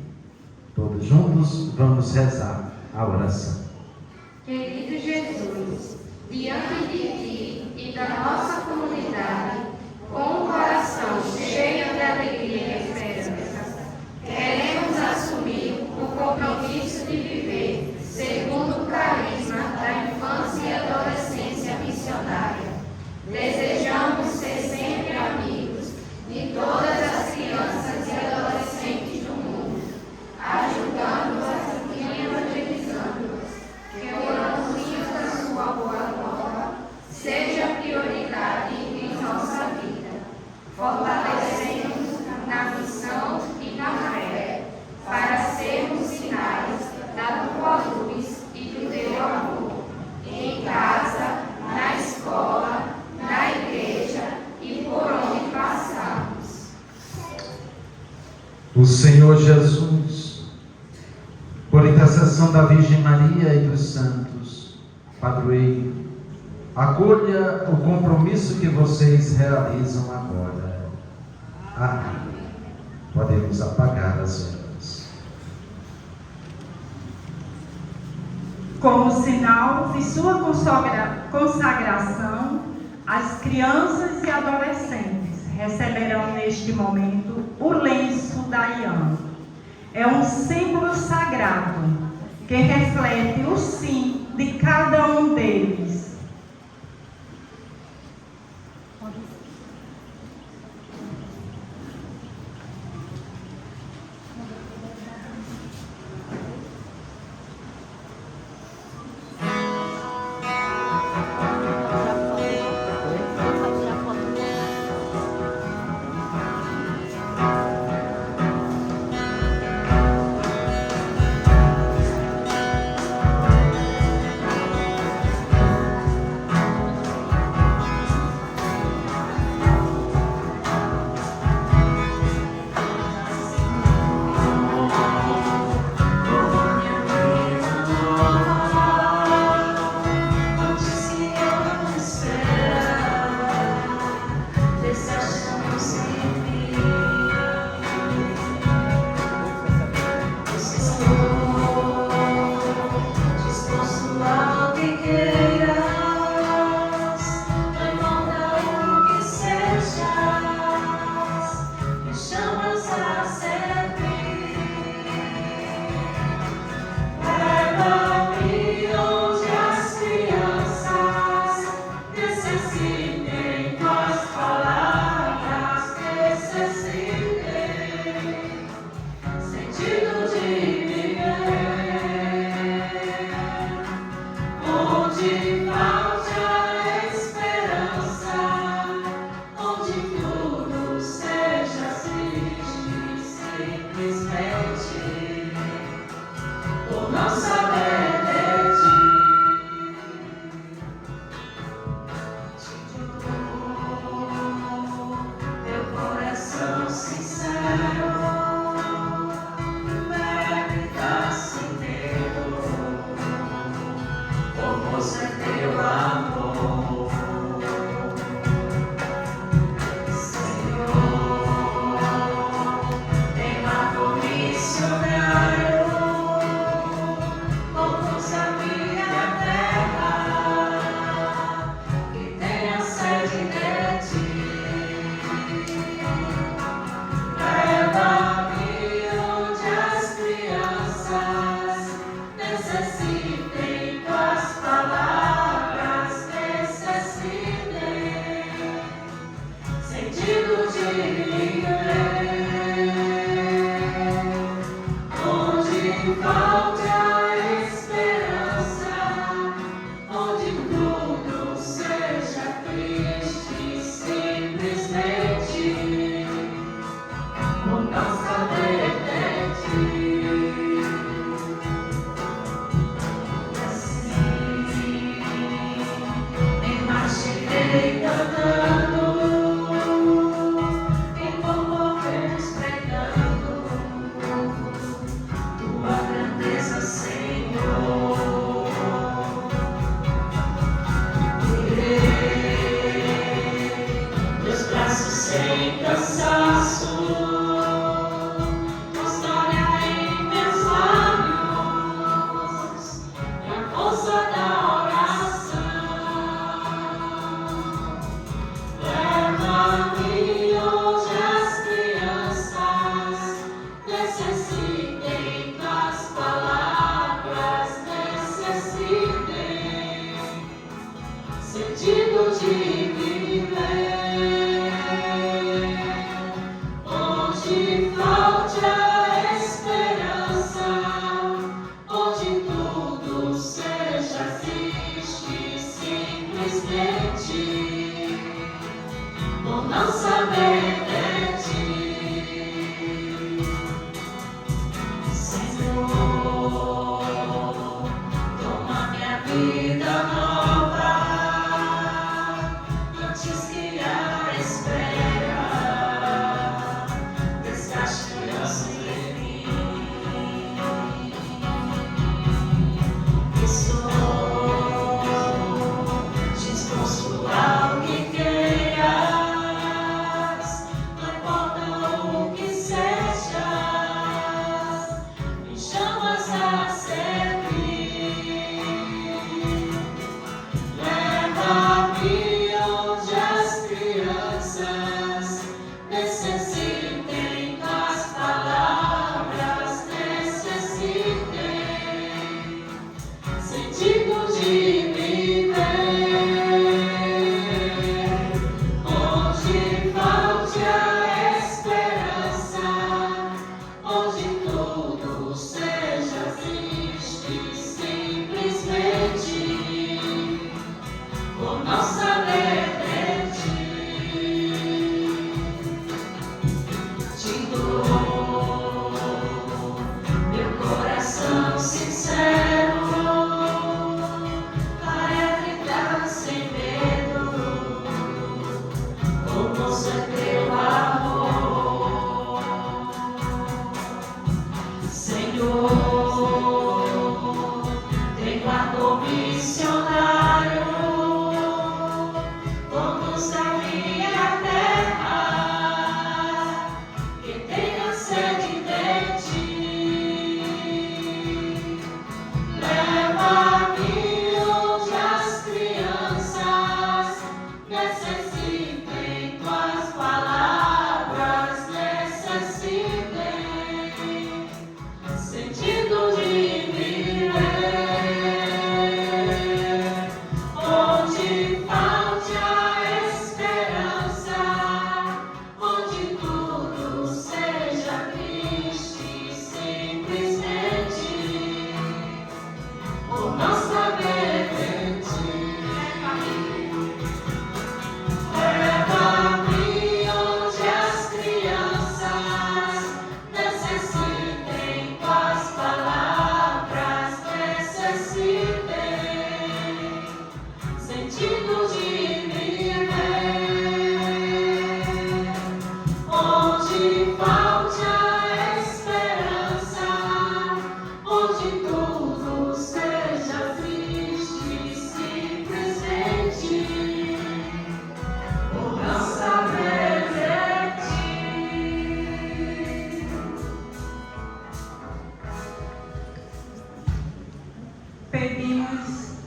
C: Todos juntos vamos rezar a oração.
B: Querido Jesus, diante de Ti e da nossa comunidade, com um coração cheio de alegria e esperança, queremos assumir o compromisso de viver segundo o carisma da infância e adolescência missionária. Desejamos ser sempre amigos de todas as crianças e adolescentes do mundo, ajudando-as e evangelizando-as, que o anúncio da sua boa nova seja prioridade em nossa vida, fortalecendo-nos na missão e na fé, para sermos sinais da tua luz e do teu amor, em casa, na escola, na igreja e por onde passarmos.
C: O Senhor Jesus, por intercessão da Virgem Maria e dos santos, padroeiro, acolha o compromisso que vocês realizam agora. Amém. Podemos apagar as velas.
A: Como sinal de sua consagração, as crianças e adolescentes receberão neste momento o lenço da IAN. É um símbolo sagrado que reflete o sim de cada um deles.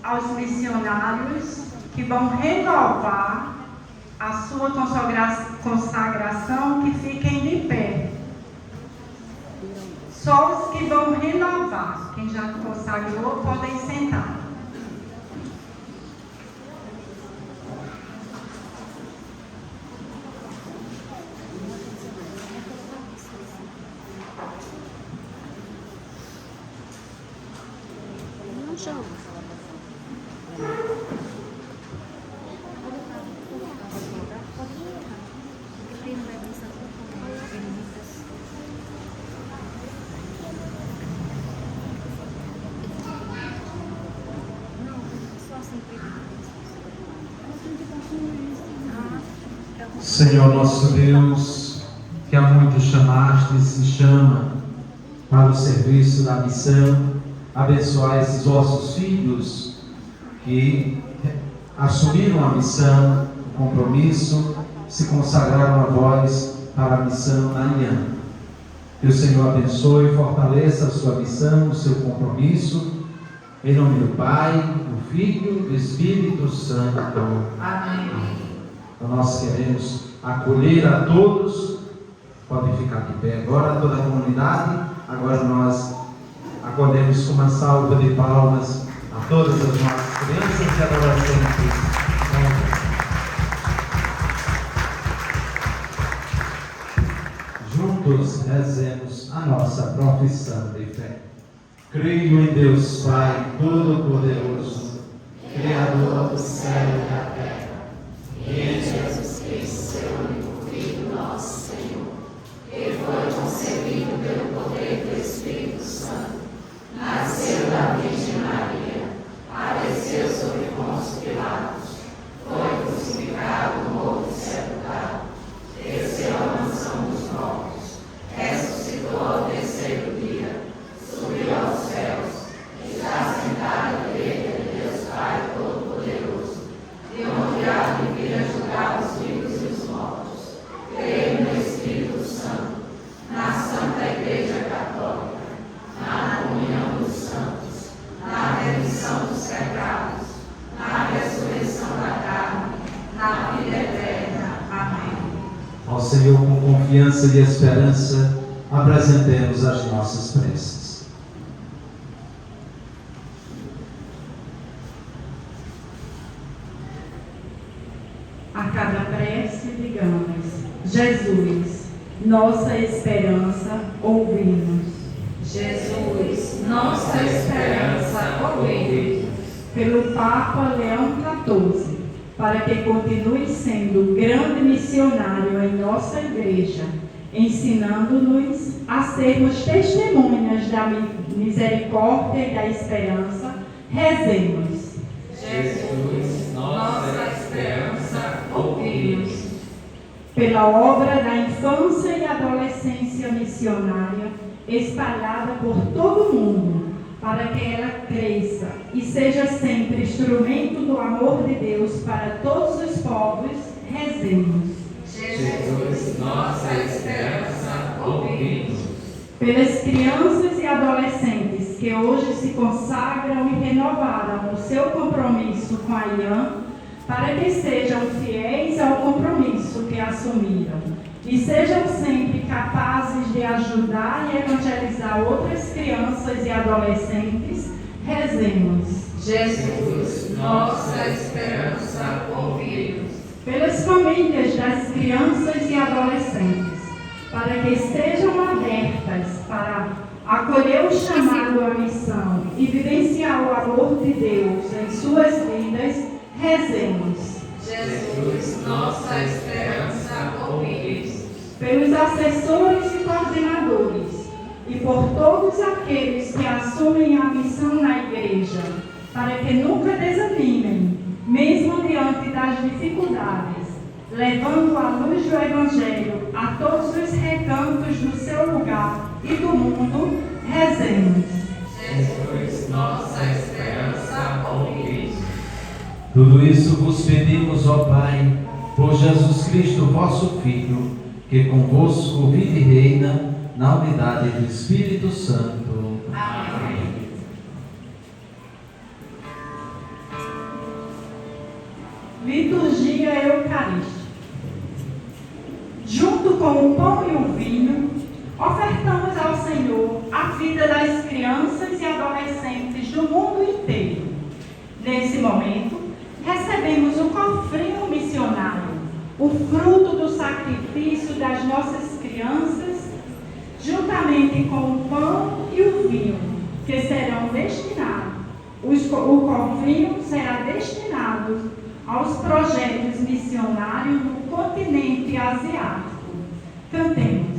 A: aos missionários que vão renovar a sua consagração, que fiquem de pé. Só os que vão renovar. Quem já consagrou podem sentar.
C: Senhor nosso Deus, que há muito chamastes e chama para o serviço da missão, abençoai esses vossos filhos que assumiram a missão, o compromisso, se consagraram a vós para a missão na IAM. Que o Senhor abençoe e fortaleça a sua missão, o seu compromisso, em nome do Pai, do Filho e do Espírito Santo.
B: Amém.
C: Então nós queremos acolher a todos, podem ficar de pé agora, toda a comunidade. Agora nós acolhemos com uma salva de palmas a todas as nossas crianças e adolescentes. Juntos rezemos a nossa profissão de fé. Creio em Deus Pai Todo-Poderoso, Criador do céu e da terra, e em Jesus Cristo, seu único Filho, nosso Senhor, que foi concebido pelo poder do Espírito Santo, nasceu da Virgem Maria, padeceu sob Pôncio Pilatos, foi crucificado, morto e sepultado, desceu à mansão dos mortos, ressuscitou ao terceiro dia, subiu aos céus, está sentado à direita de Deus Pai Todo-Poderoso, de onde há de vir a julgar os vivos e os mortos. Creio no Espírito Santo, na Santa Igreja Católica, na comunhão dos santos, na remissão dos pecados, na ressurreição da carne, na vida eterna. Amém. Ao Senhor, com confiança e esperança, apresentemos as nossas preces.
A: A cada prece, digamos: Jesus, nossa esperança, ouvi-nos.
B: Jesus, nossa esperança, ouvi-nos.
A: Pelo Papa Leão XIV, para que continue sendo grande missionário em nossa igreja, ensinando-nos a sermos testemunhas da misericórdia e da esperança, rezemos.
B: Jesus, nossa esperança, ouvi-nos.
A: Pela obra da infância e adolescência missionária, espalhada por todo o mundo, para que ela cresça e seja sempre instrumento do amor de Deus para todos os povos, rezemos.
B: Jesus, nossa esperança, ouvi-nos.
A: Pelas crianças e adolescentes que hoje se consagram e renovaram o seu compromisso com a IAM, para que sejam fiéis ao compromisso que assumiram e sejam sempre capazes de ajudar e evangelizar outras crianças e adolescentes, rezemos.
B: Jesus, nossa esperança, ouvi-nos.
A: Pelas famílias das crianças e adolescentes, para que estejam abertas para acolher o chamado à missão e vivenciar o amor de Deus em suas vidas, rezemos.
B: Jesus, nossa esperança, ouvi-nos.
A: Pelos assessores e coordenadores e por todos aqueles que assumem a missão na igreja, para que nunca desanimem, mesmo diante das dificuldades, levando a luz do Evangelho a todos os recantos do seu lugar e do mundo, rezemos.
B: Jesus, nossa esperança, ouvi-nos.
C: Tudo isso vos pedimos, ó Pai, por Jesus Cristo, vosso Filho, que convosco vive e reina na unidade do Espírito Santo.
B: Amém.
A: Liturgia Eucarística. Junto com o pão e o vinho, ofertamos ao Senhor a vida das crianças e adolescentes do mundo inteiro. Nesse momento, recebemos o cofrinho missionário, o fruto do sacrifício das nossas crianças, juntamente com o pão e o vinho, que serão destinados. O cofrinho será destinado aos projetos missionários no continente asiático. Cantemos.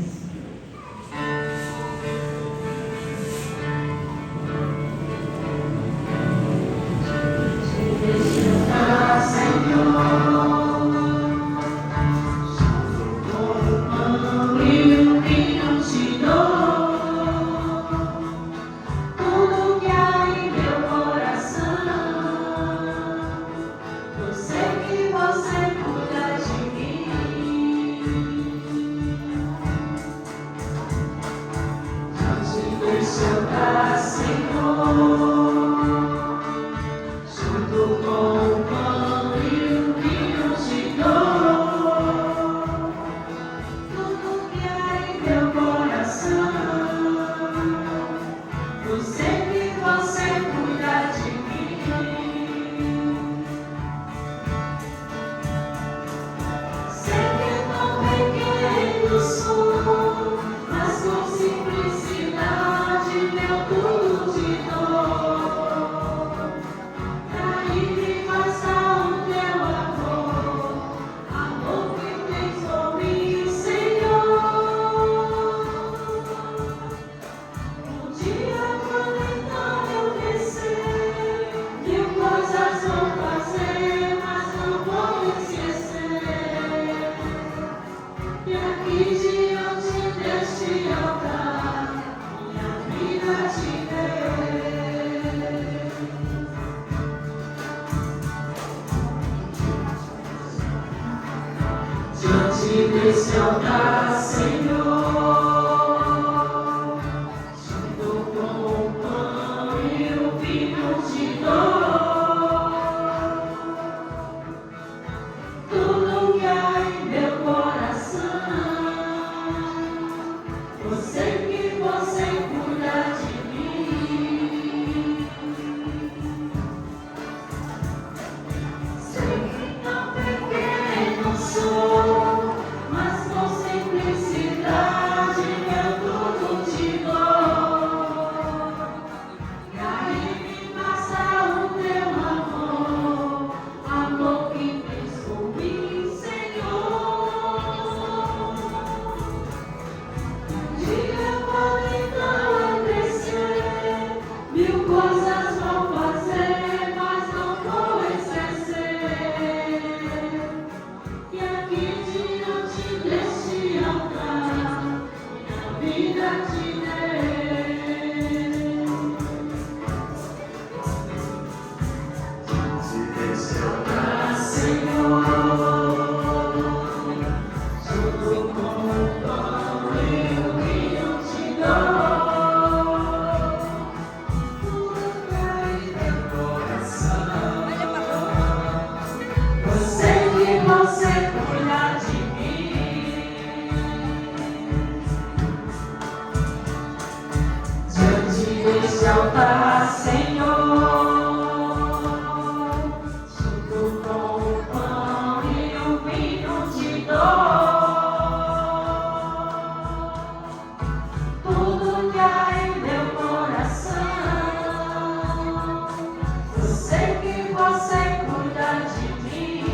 F: Desse altar, Senhor, junto com o pão e o vinho te dou. Tudo que há em meu coração, eu sei que você cuida de mim. Sei que tão pequeno sou, mas com simplicidade eu tudo te dou. E aí me passa o teu amor, amor que fez por mim, Senhor. Um dia pode então crescer, mil coisas vou fazer, mas não vou esquecer. E aqui diante deste altar, minha vida te dei. Diante desse altar, Senhor, junto com o pão e o vinho te dou. Tudo que há em meu coração, eu sei que você cuida de mim. Diante deste altar, Senhor, junto com o pão e o vinho te dou. Tudo que há em meu coração, eu sei que você cuida de mim.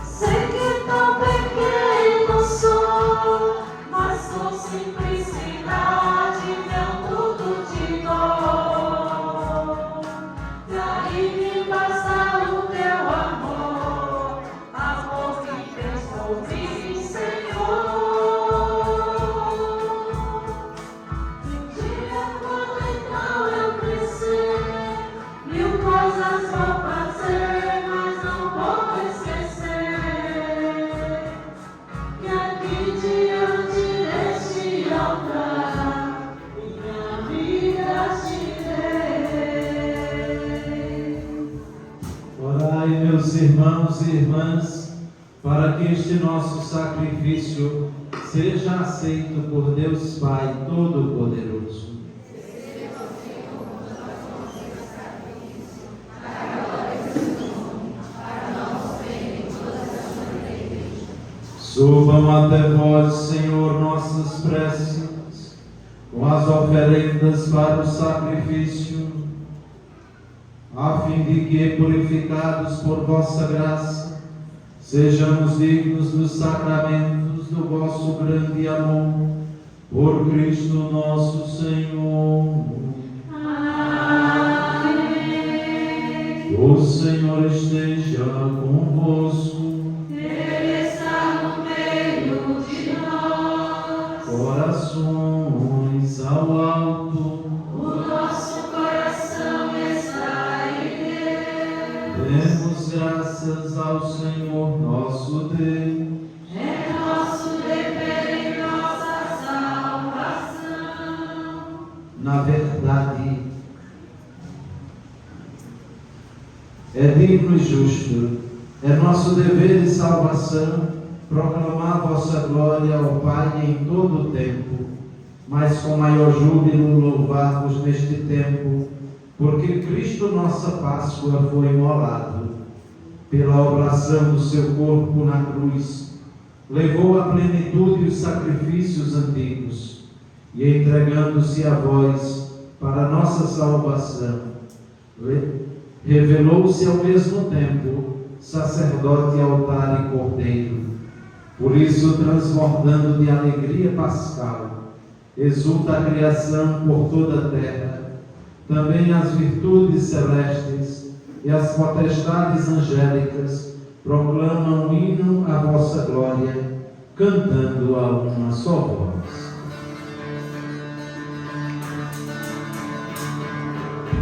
F: Sei que tão pequeno sou, mas com simplicidade meu tudo te dou. E aí me basta o teu amor, amor que fez por mim, Senhor. Um dia quando então
C: irmãos e irmãs, para que este nosso sacrifício seja aceito por Deus Pai Todo-Poderoso. Subam até vós, Senhor, nossas preces, com as oferendas para o sacrifício, a fim de que, purificados por vossa graça, sejamos dignos dos sacramentos do vosso grande amor, por Cristo nosso Senhor. Amém. O Senhor esteja convosco. Corações ao alto,
F: O nosso coração está em Deus.
C: demos graças ao Senhor nosso Deus.
F: É nosso dever e nossa salvação.
C: Na verdade, é digno e justo, é nosso dever e salvação proclamar vossa glória ao Pai em todo o tempo, mas com maior júbilo louvar-vos neste tempo, porque Cristo, nossa Páscoa, foi imolado. Pela oblação do seu corpo na cruz, levou à plenitude os sacrifícios antigos, e entregando-se a vós para nossa salvação, revelou-se ao mesmo tempo sacerdote, altar e cordeiro. Por isso, transbordando de alegria pascal, exulta a criação por toda a terra, também as virtudes celestes e as potestades angélicas proclamam um hino à vossa glória, cantando a uma só voz.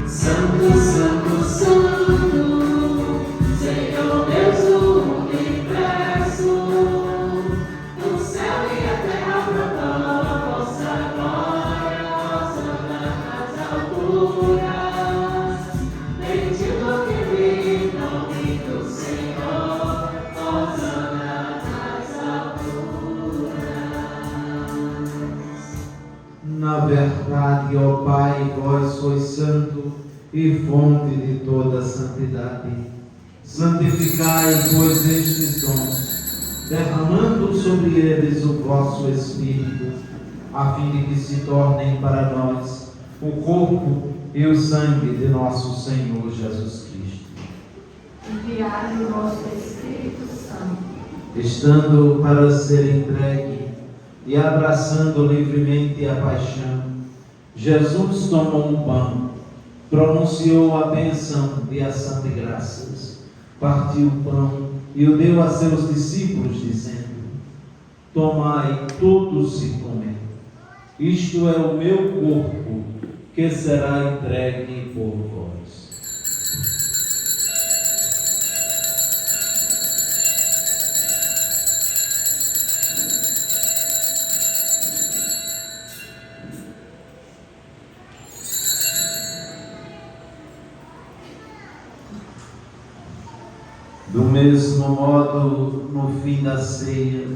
F: Santo, Santo, Santo, Senhor Deus do universo, o céu e a terra proclamam a vossa glória, Hosana nas alturas. Bendito que vive em nome do Senhor, Hosana nas alturas.
C: Na verdade, ó Pai, vós sois santo e fonte de toda santidade. Santificai, pois, estes dons, derramando sobre eles o vosso Espírito, a fim de que se tornem para nós o corpo e o sangue de nosso Senhor Jesus Cristo.
B: Enviai o nosso Espírito Santo.
C: Estando para ser entregue e abraçando livremente a paixão, Jesus tomou um pão, pronunciou a bênção de ação de graças, partiu o pão e o deu a seus discípulos, dizendo: tomai todos e comei. Isto é o meu corpo, que será entregue por vós. Do mesmo modo, no fim da ceia,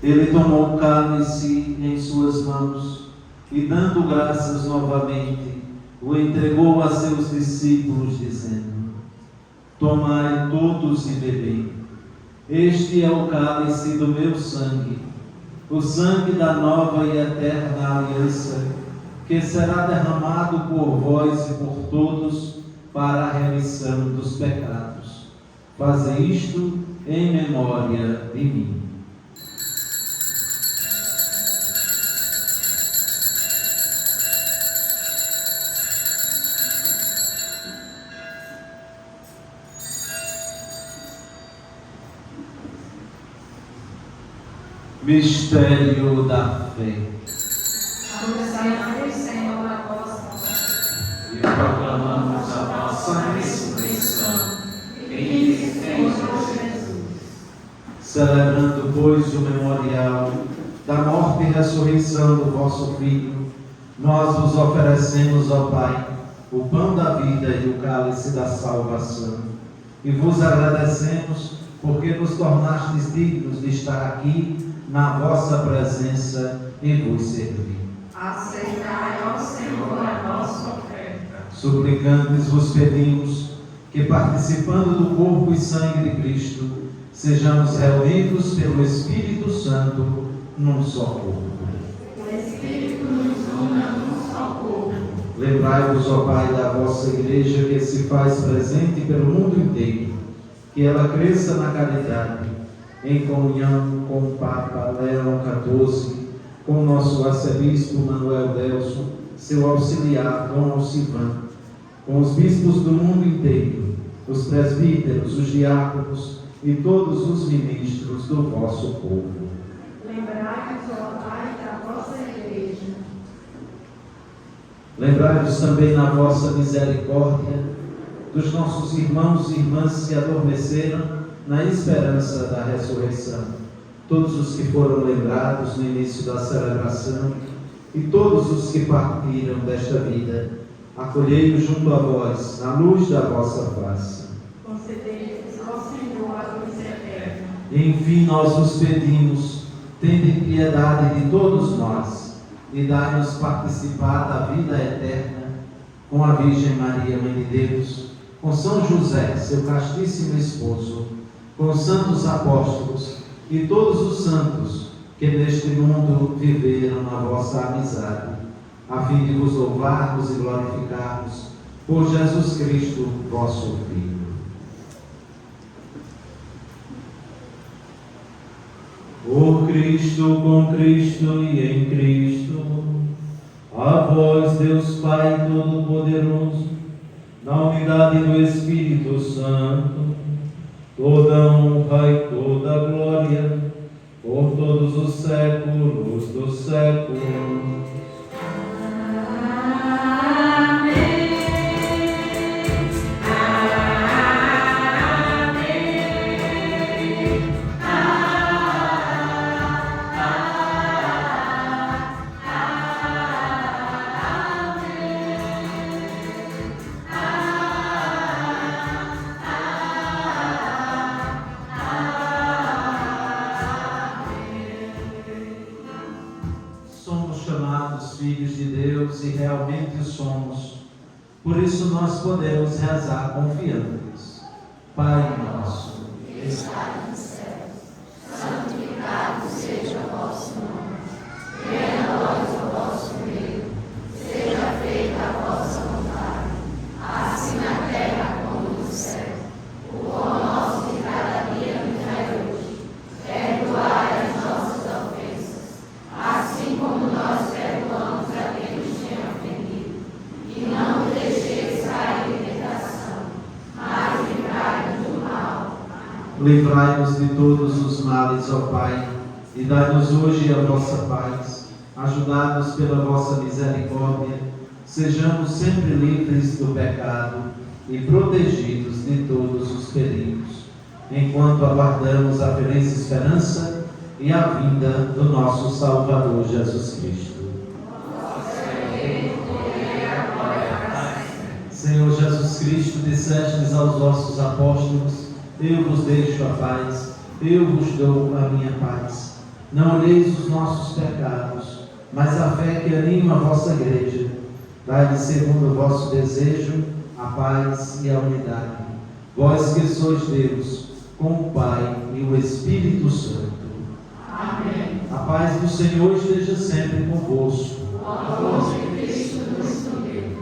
C: ele tomou o cálice em suas mãos e, dando graças novamente, o entregou a seus discípulos, dizendo: tomai todos e bebei. Este é o cálice do meu sangue, o sangue da nova e eterna aliança, que será derramado por vós e por todos para a remissão dos pecados. Faze isto em memória de mim. Mistério da fé.
B: Anunciamos, Senhor, a vossa
C: E proclamamos a vossa ressurreição. Celebrando, pois, o memorial da morte e ressurreição do vosso Filho, nós vos oferecemos, ó Pai, o pão da vida e o cálice da salvação. e vos agradecemos porque nos tornastes dignos de estar aqui na vossa presença e vos servir.
F: Aceitai, ó Senhor, a nossa oferta.
C: Suplicantes vos pedimos que, participando do corpo e sangue de Cristo, sejamos reunidos pelo Espírito Santo num só corpo.
F: O Espírito nos una num só corpo.
C: Lembrai-vos, ó Pai, da vossa Igreja que se faz presente pelo mundo inteiro, que ela cresça na caridade, em comunhão com o Papa Leão XIV, com o nosso arcebispo Manuel Delso, seu auxiliar Dom Alcivan, com os bispos do mundo inteiro, os presbíteros, os diáconos e todos os ministros do vosso povo.
A: Lembrai-vos, ó Pai, da vossa Igreja.
C: Lembrai-vos também na vossa misericórdia dos nossos irmãos e irmãs que adormeceram na esperança da ressurreição, todos os que foram lembrados no início da celebração e todos os que partiram desta vida, acolhei-os junto a vós, na luz da vossa face.
A: Concedei-vos, ó Senhor, a luz eterna.
C: Enfim, nós vos pedimos, tende piedade de todos nós e dai-nos participar da vida eterna com a Virgem Maria, Mãe de Deus, com São José, seu castíssimo esposo, com os santos apóstolos e todos os santos que neste mundo viveram na vossa amizade, a fim de vos louvarmos e glorificarmos por Jesus Cristo, vosso Filho. Por Cristo, com Cristo e em Cristo, a vós, Deus Pai Todo-Poderoso, na unidade do Espírito Santo, toda honra e toda glória, por todos os séculos dos séculos. Filhos de Deus e realmente o somos. Por isso nós podemos rezar confiantes. Pai nosso,
B: que estás no céu, santificado seja o vosso nome. Venha a nós o vosso reino. Seja feita a vossa vontade, assim na terra como no céu. O pão nosso de cada dia nos dai hoje. Perdoai as nossas ofensas, assim como nós perdoamos a quem nos tem ofendido. E não nos deixeis cair em tentação, mas livrai-nos do mal.
C: livrai-nos de todos os males, ó Pai, e dai-nos hoje a vossa paz. Ajudai-nos pela vossa misericórdia, sejamos sempre livres do pecado e protegidos de todos os perigos, enquanto aguardamos a feliz esperança e a vinda do nosso Salvador Jesus Cristo. Senhor Jesus Cristo, dissestes aos vossos apóstolos: eu vos deixo a paz, eu vos dou a minha paz. Não olheis os nossos pecados, mas a fé que anima a vossa igreja. Dai-lhe, segundo o vosso desejo, a paz e a unidade. Vós que sois Deus, com o Pai e o Espírito Santo.
F: Amém.
C: A paz do Senhor esteja sempre convosco.
F: O amor de Cristo nos uniu.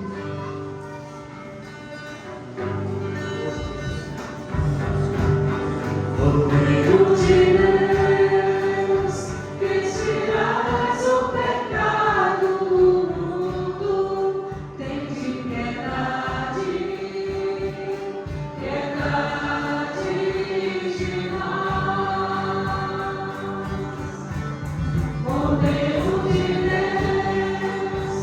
F: Cordeiro de Deus, que tirais o pecado do mundo, tende piedade de nós. Cordeiro de Deus,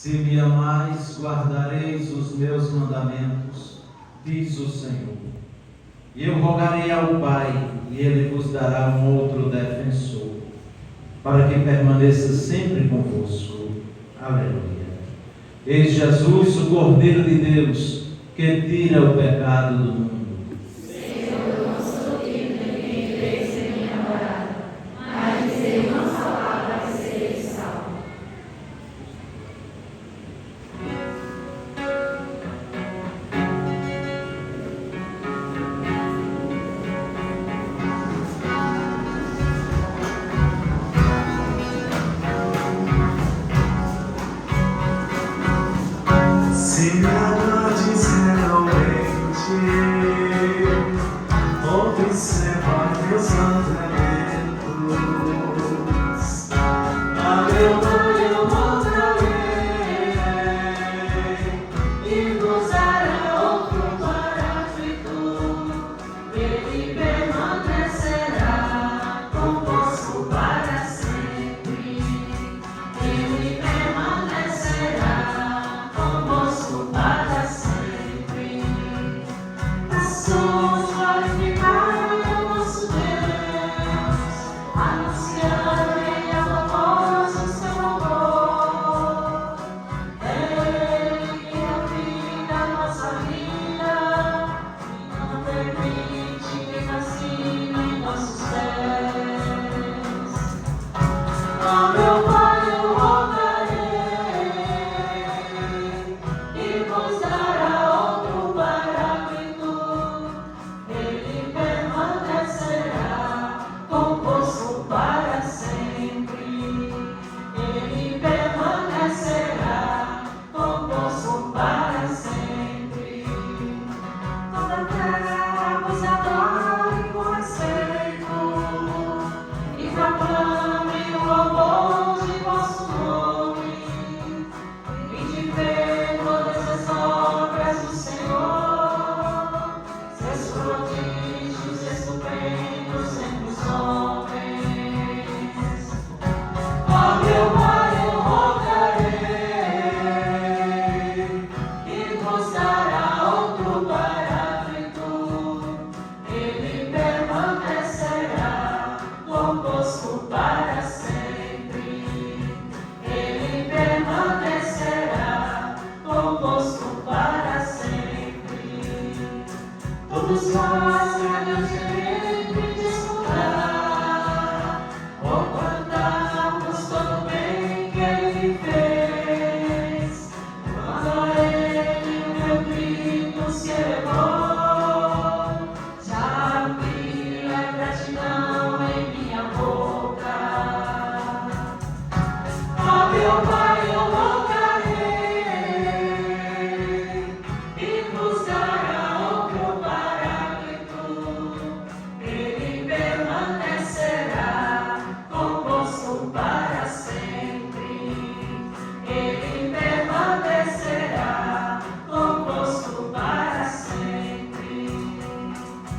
C: Se me amais, guardareis os meus mandamentos, diz o Senhor. E eu rogarei ao Pai, e Ele vos dará um outro defensor, para que permaneça sempre convosco. Aleluia. Eis Jesus, o Cordeiro de Deus, que tira o pecado do mundo.
G: Se me amantes realmente, observa meus mandamentos. A meu banho voltarei e nos dará outro paráclito. Ele permanecerá convosco para sempre. Ele permanecerá convosco para sempre. Nações glorificai o nosso Deus, anunciarei a voz do seu amor. Ele que habita a nossa vida e não permite que vacile em nossos pés. A meu Pai eu rogarei e vos dará outro paráclito. Ele permanecerá convosco para sempre. Ele permanecerá convosco para sempre. Toda a terra vos adore com respeito e proclame o louvor de vosso nome. Vinde ver todas as obras do Senhor, seus prodígios estupendos entre os homens. Ó meu Pai, eu rogarei e vos dará outro paráclito. Ele permanecerá convosco para sempre. Ele permanecerá convosco para sempre. Todos nós grandemente desfrutar, ou cantarmos todo o bem que Ele fez. Quando a Ele o meu grito se elevou, já havia gratidão em minha boca. Ó meu Pai, eu rogarei e vos dará outro paráclito. Ele permanecerá convosco para sempre. Ele permanecerá convosco para sempre.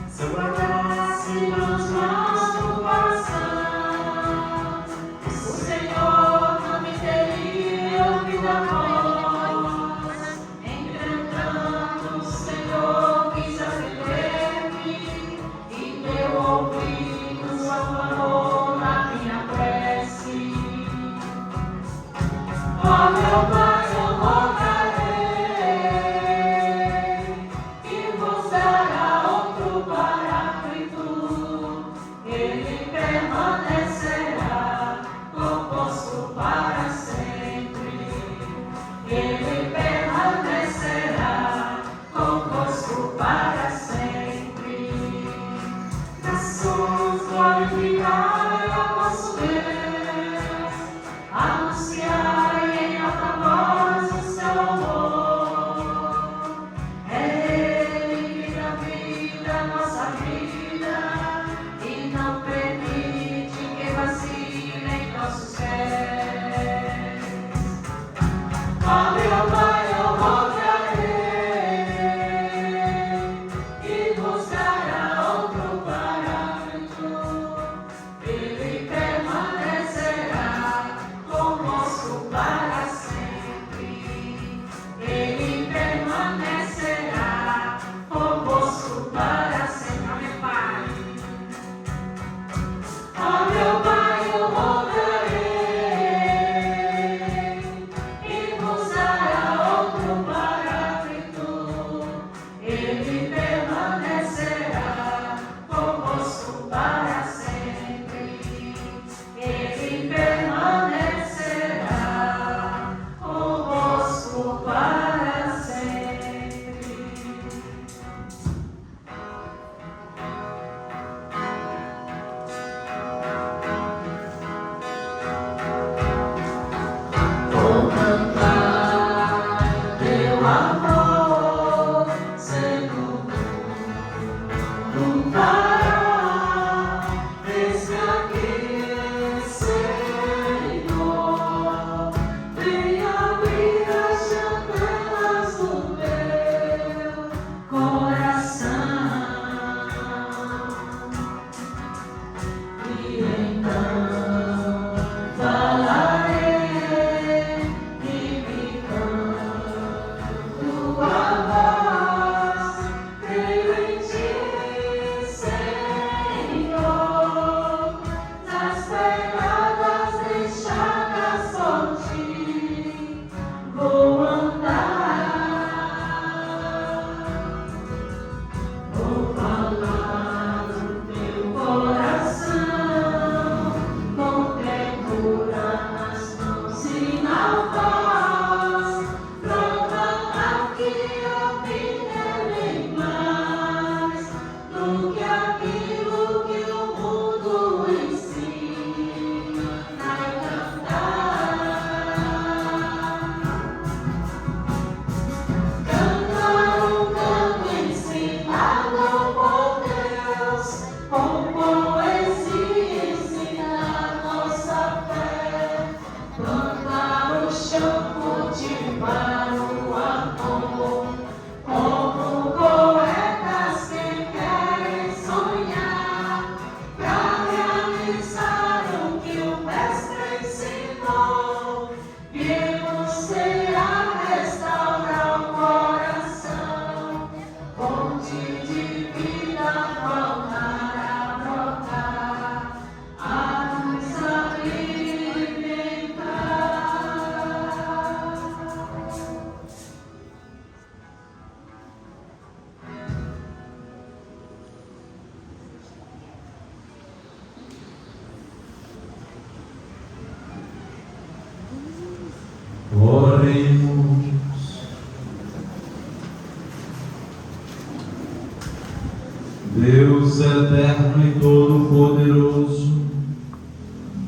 G: Seu guardasse nos mãos do coração, o Senhor não me teria ouvido a voz. Entretanto, o Senhor quis atender-me e deu ouvidos ao clamor na minha prece. Ó meu Pai, eu rogarei e vos dará outro paráclito. Ele permanecerá convosco para sempre. Ele permanecerá convosco para sempre. Nações glorificai a vosso Deus, anunciai em alta voz o seu amor. É Ele que dá vida à nossa vida e não permite que vacile em nossos pés. Ó meu Pai, eu rogarei e vos dará outro paráclito.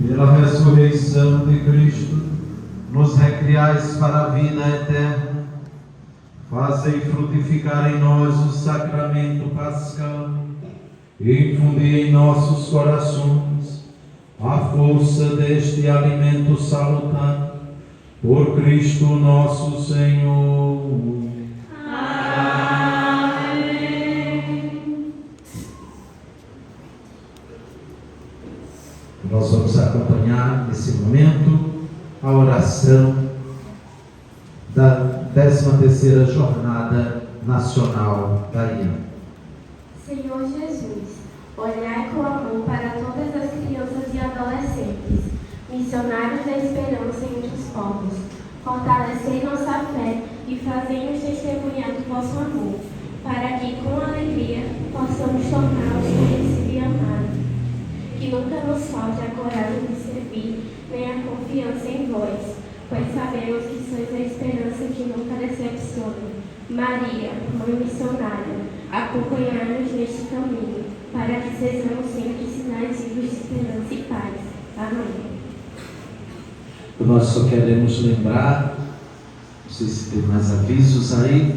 C: Pela ressurreição de Cristo, nos recriais para a vida eterna. Fazei frutificar em nós o sacramento pascal e infundir em nossos corações a força deste alimento salutar. Por Cristo nosso Senhor. Nós vamos acompanhar nesse momento a oração da 13ª Jornada Nacional da IAM.
H: Senhor Jesus, olhai com amor para todas as crianças e adolescentes, missionários da esperança entre os povos. Fortalecei nossa fé e fazei-nos testemunhar do vosso amor, para que com alegria possamos torná-los conhecidos e amados. Que nunca nos falte a coragem de servir, nem a confiança em vós, pois sabemos que sois a esperança que nunca decepciona. Maria, Mãe missionária, acompanhai-nos neste caminho, para que sejamos sempre sinais vivos de esperança e paz. Amém.
C: Nós só queremos lembrar, não sei se tem mais avisos aí,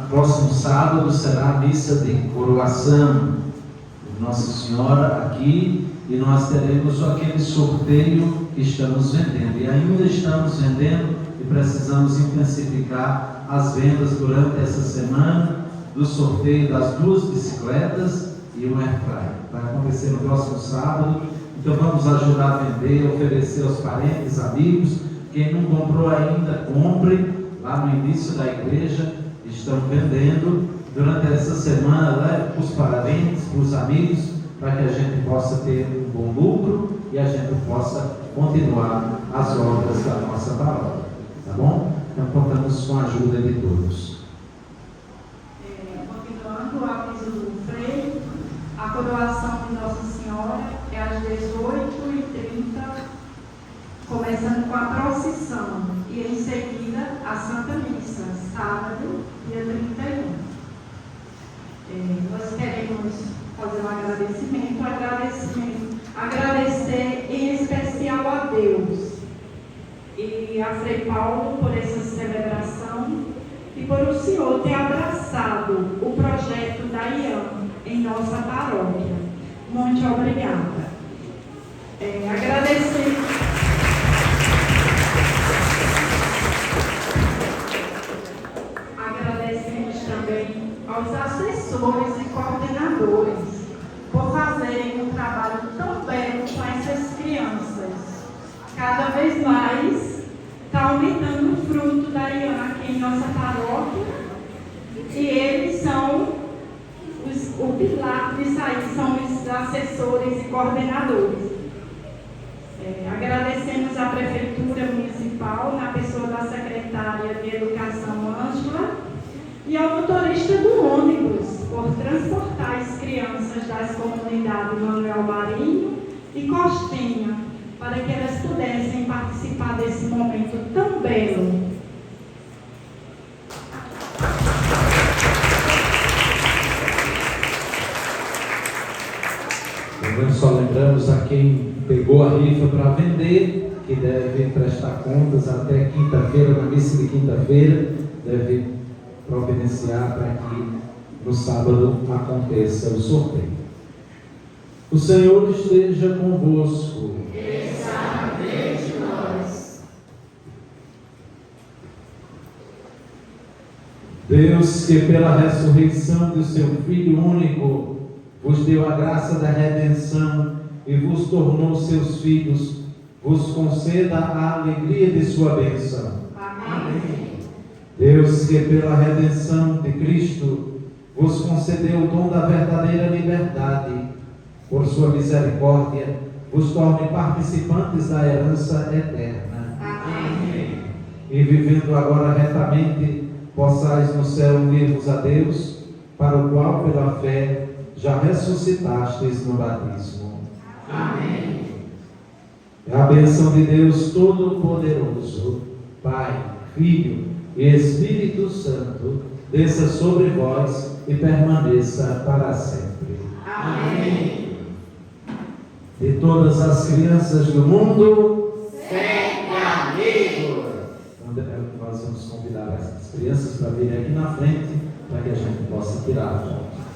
C: próximo sábado será a missa de coroação de Nossa Senhora aqui, e nós teremos aquele sorteio que estamos vendendo, e ainda estamos vendendo e precisamos intensificar as vendas durante essa semana do sorteio das 2 bicicletas e um airfryer. Vai acontecer no próximo sábado, então vamos ajudar a vender, oferecer aos parentes, amigos. Quem não comprou ainda, compre lá no início da igreja, estão vendendo. Durante essa semana, leve para os parentes, para os amigos, para que a gente possa ter um bom lucro e a gente possa continuar as obras da nossa paróquia, tá bom? Então contamos com a ajuda de todos.
A: Continuando o aviso do freio, a coroação de Nossa Senhora é às 18h30, começando com a procissão e em seguida a Santa Missa, sábado, dia 31. Nós queremos fazer um agradecer em especial a Deus e a Frei Paulo por essa celebração e por o Senhor ter abraçado o projeto da IAM em nossa paróquia. Muito obrigada. Agradecemos também aos assessores e coordenadores por fazerem um trabalho tão belo com essas crianças. Cada vez mais está aumentando o fruto da IAM aqui em nossa paróquia, e eles são o pilar disso aí, são os assessores e coordenadores. Agradecemos à Prefeitura Municipal, na pessoa da Secretária de Educação, Ângela, e ao motorista do ônibus, por transportar as crianças das comunidades Manuel Marinho e Costinha, para que elas pudessem participar desse momento tão belo.
C: Só lembramos a quem pegou a rifa para vender, que deve prestar contas até quinta-feira, na missa de quinta-feira, deve providenciar para que no sábado aconteça o sorteio. O Senhor esteja convosco. Deus, que pela ressurreição do seu Filho único vos deu a graça da redenção e vos tornou seus filhos, vos conceda a alegria de sua bênção. Amém. Deus, que pela redenção de Cristo vos concedeu o dom da verdadeira liberdade, por sua misericórdia, vos torne participantes da herança eterna. Amém. E vivendo agora retamente, possais no céu unir-vos a Deus, para o qual, pela fé, já ressuscitastes no batismo. Amém. A bênção de Deus Todo-Poderoso, Pai, Filho e Espírito Santo, desça sobre vós e permaneça para sempre. Amém. de todas as crianças do mundo,
G: sempre amigo.
C: Então, nós vamos convidar as crianças para virem aqui na frente, para que a gente possa tirar a foto.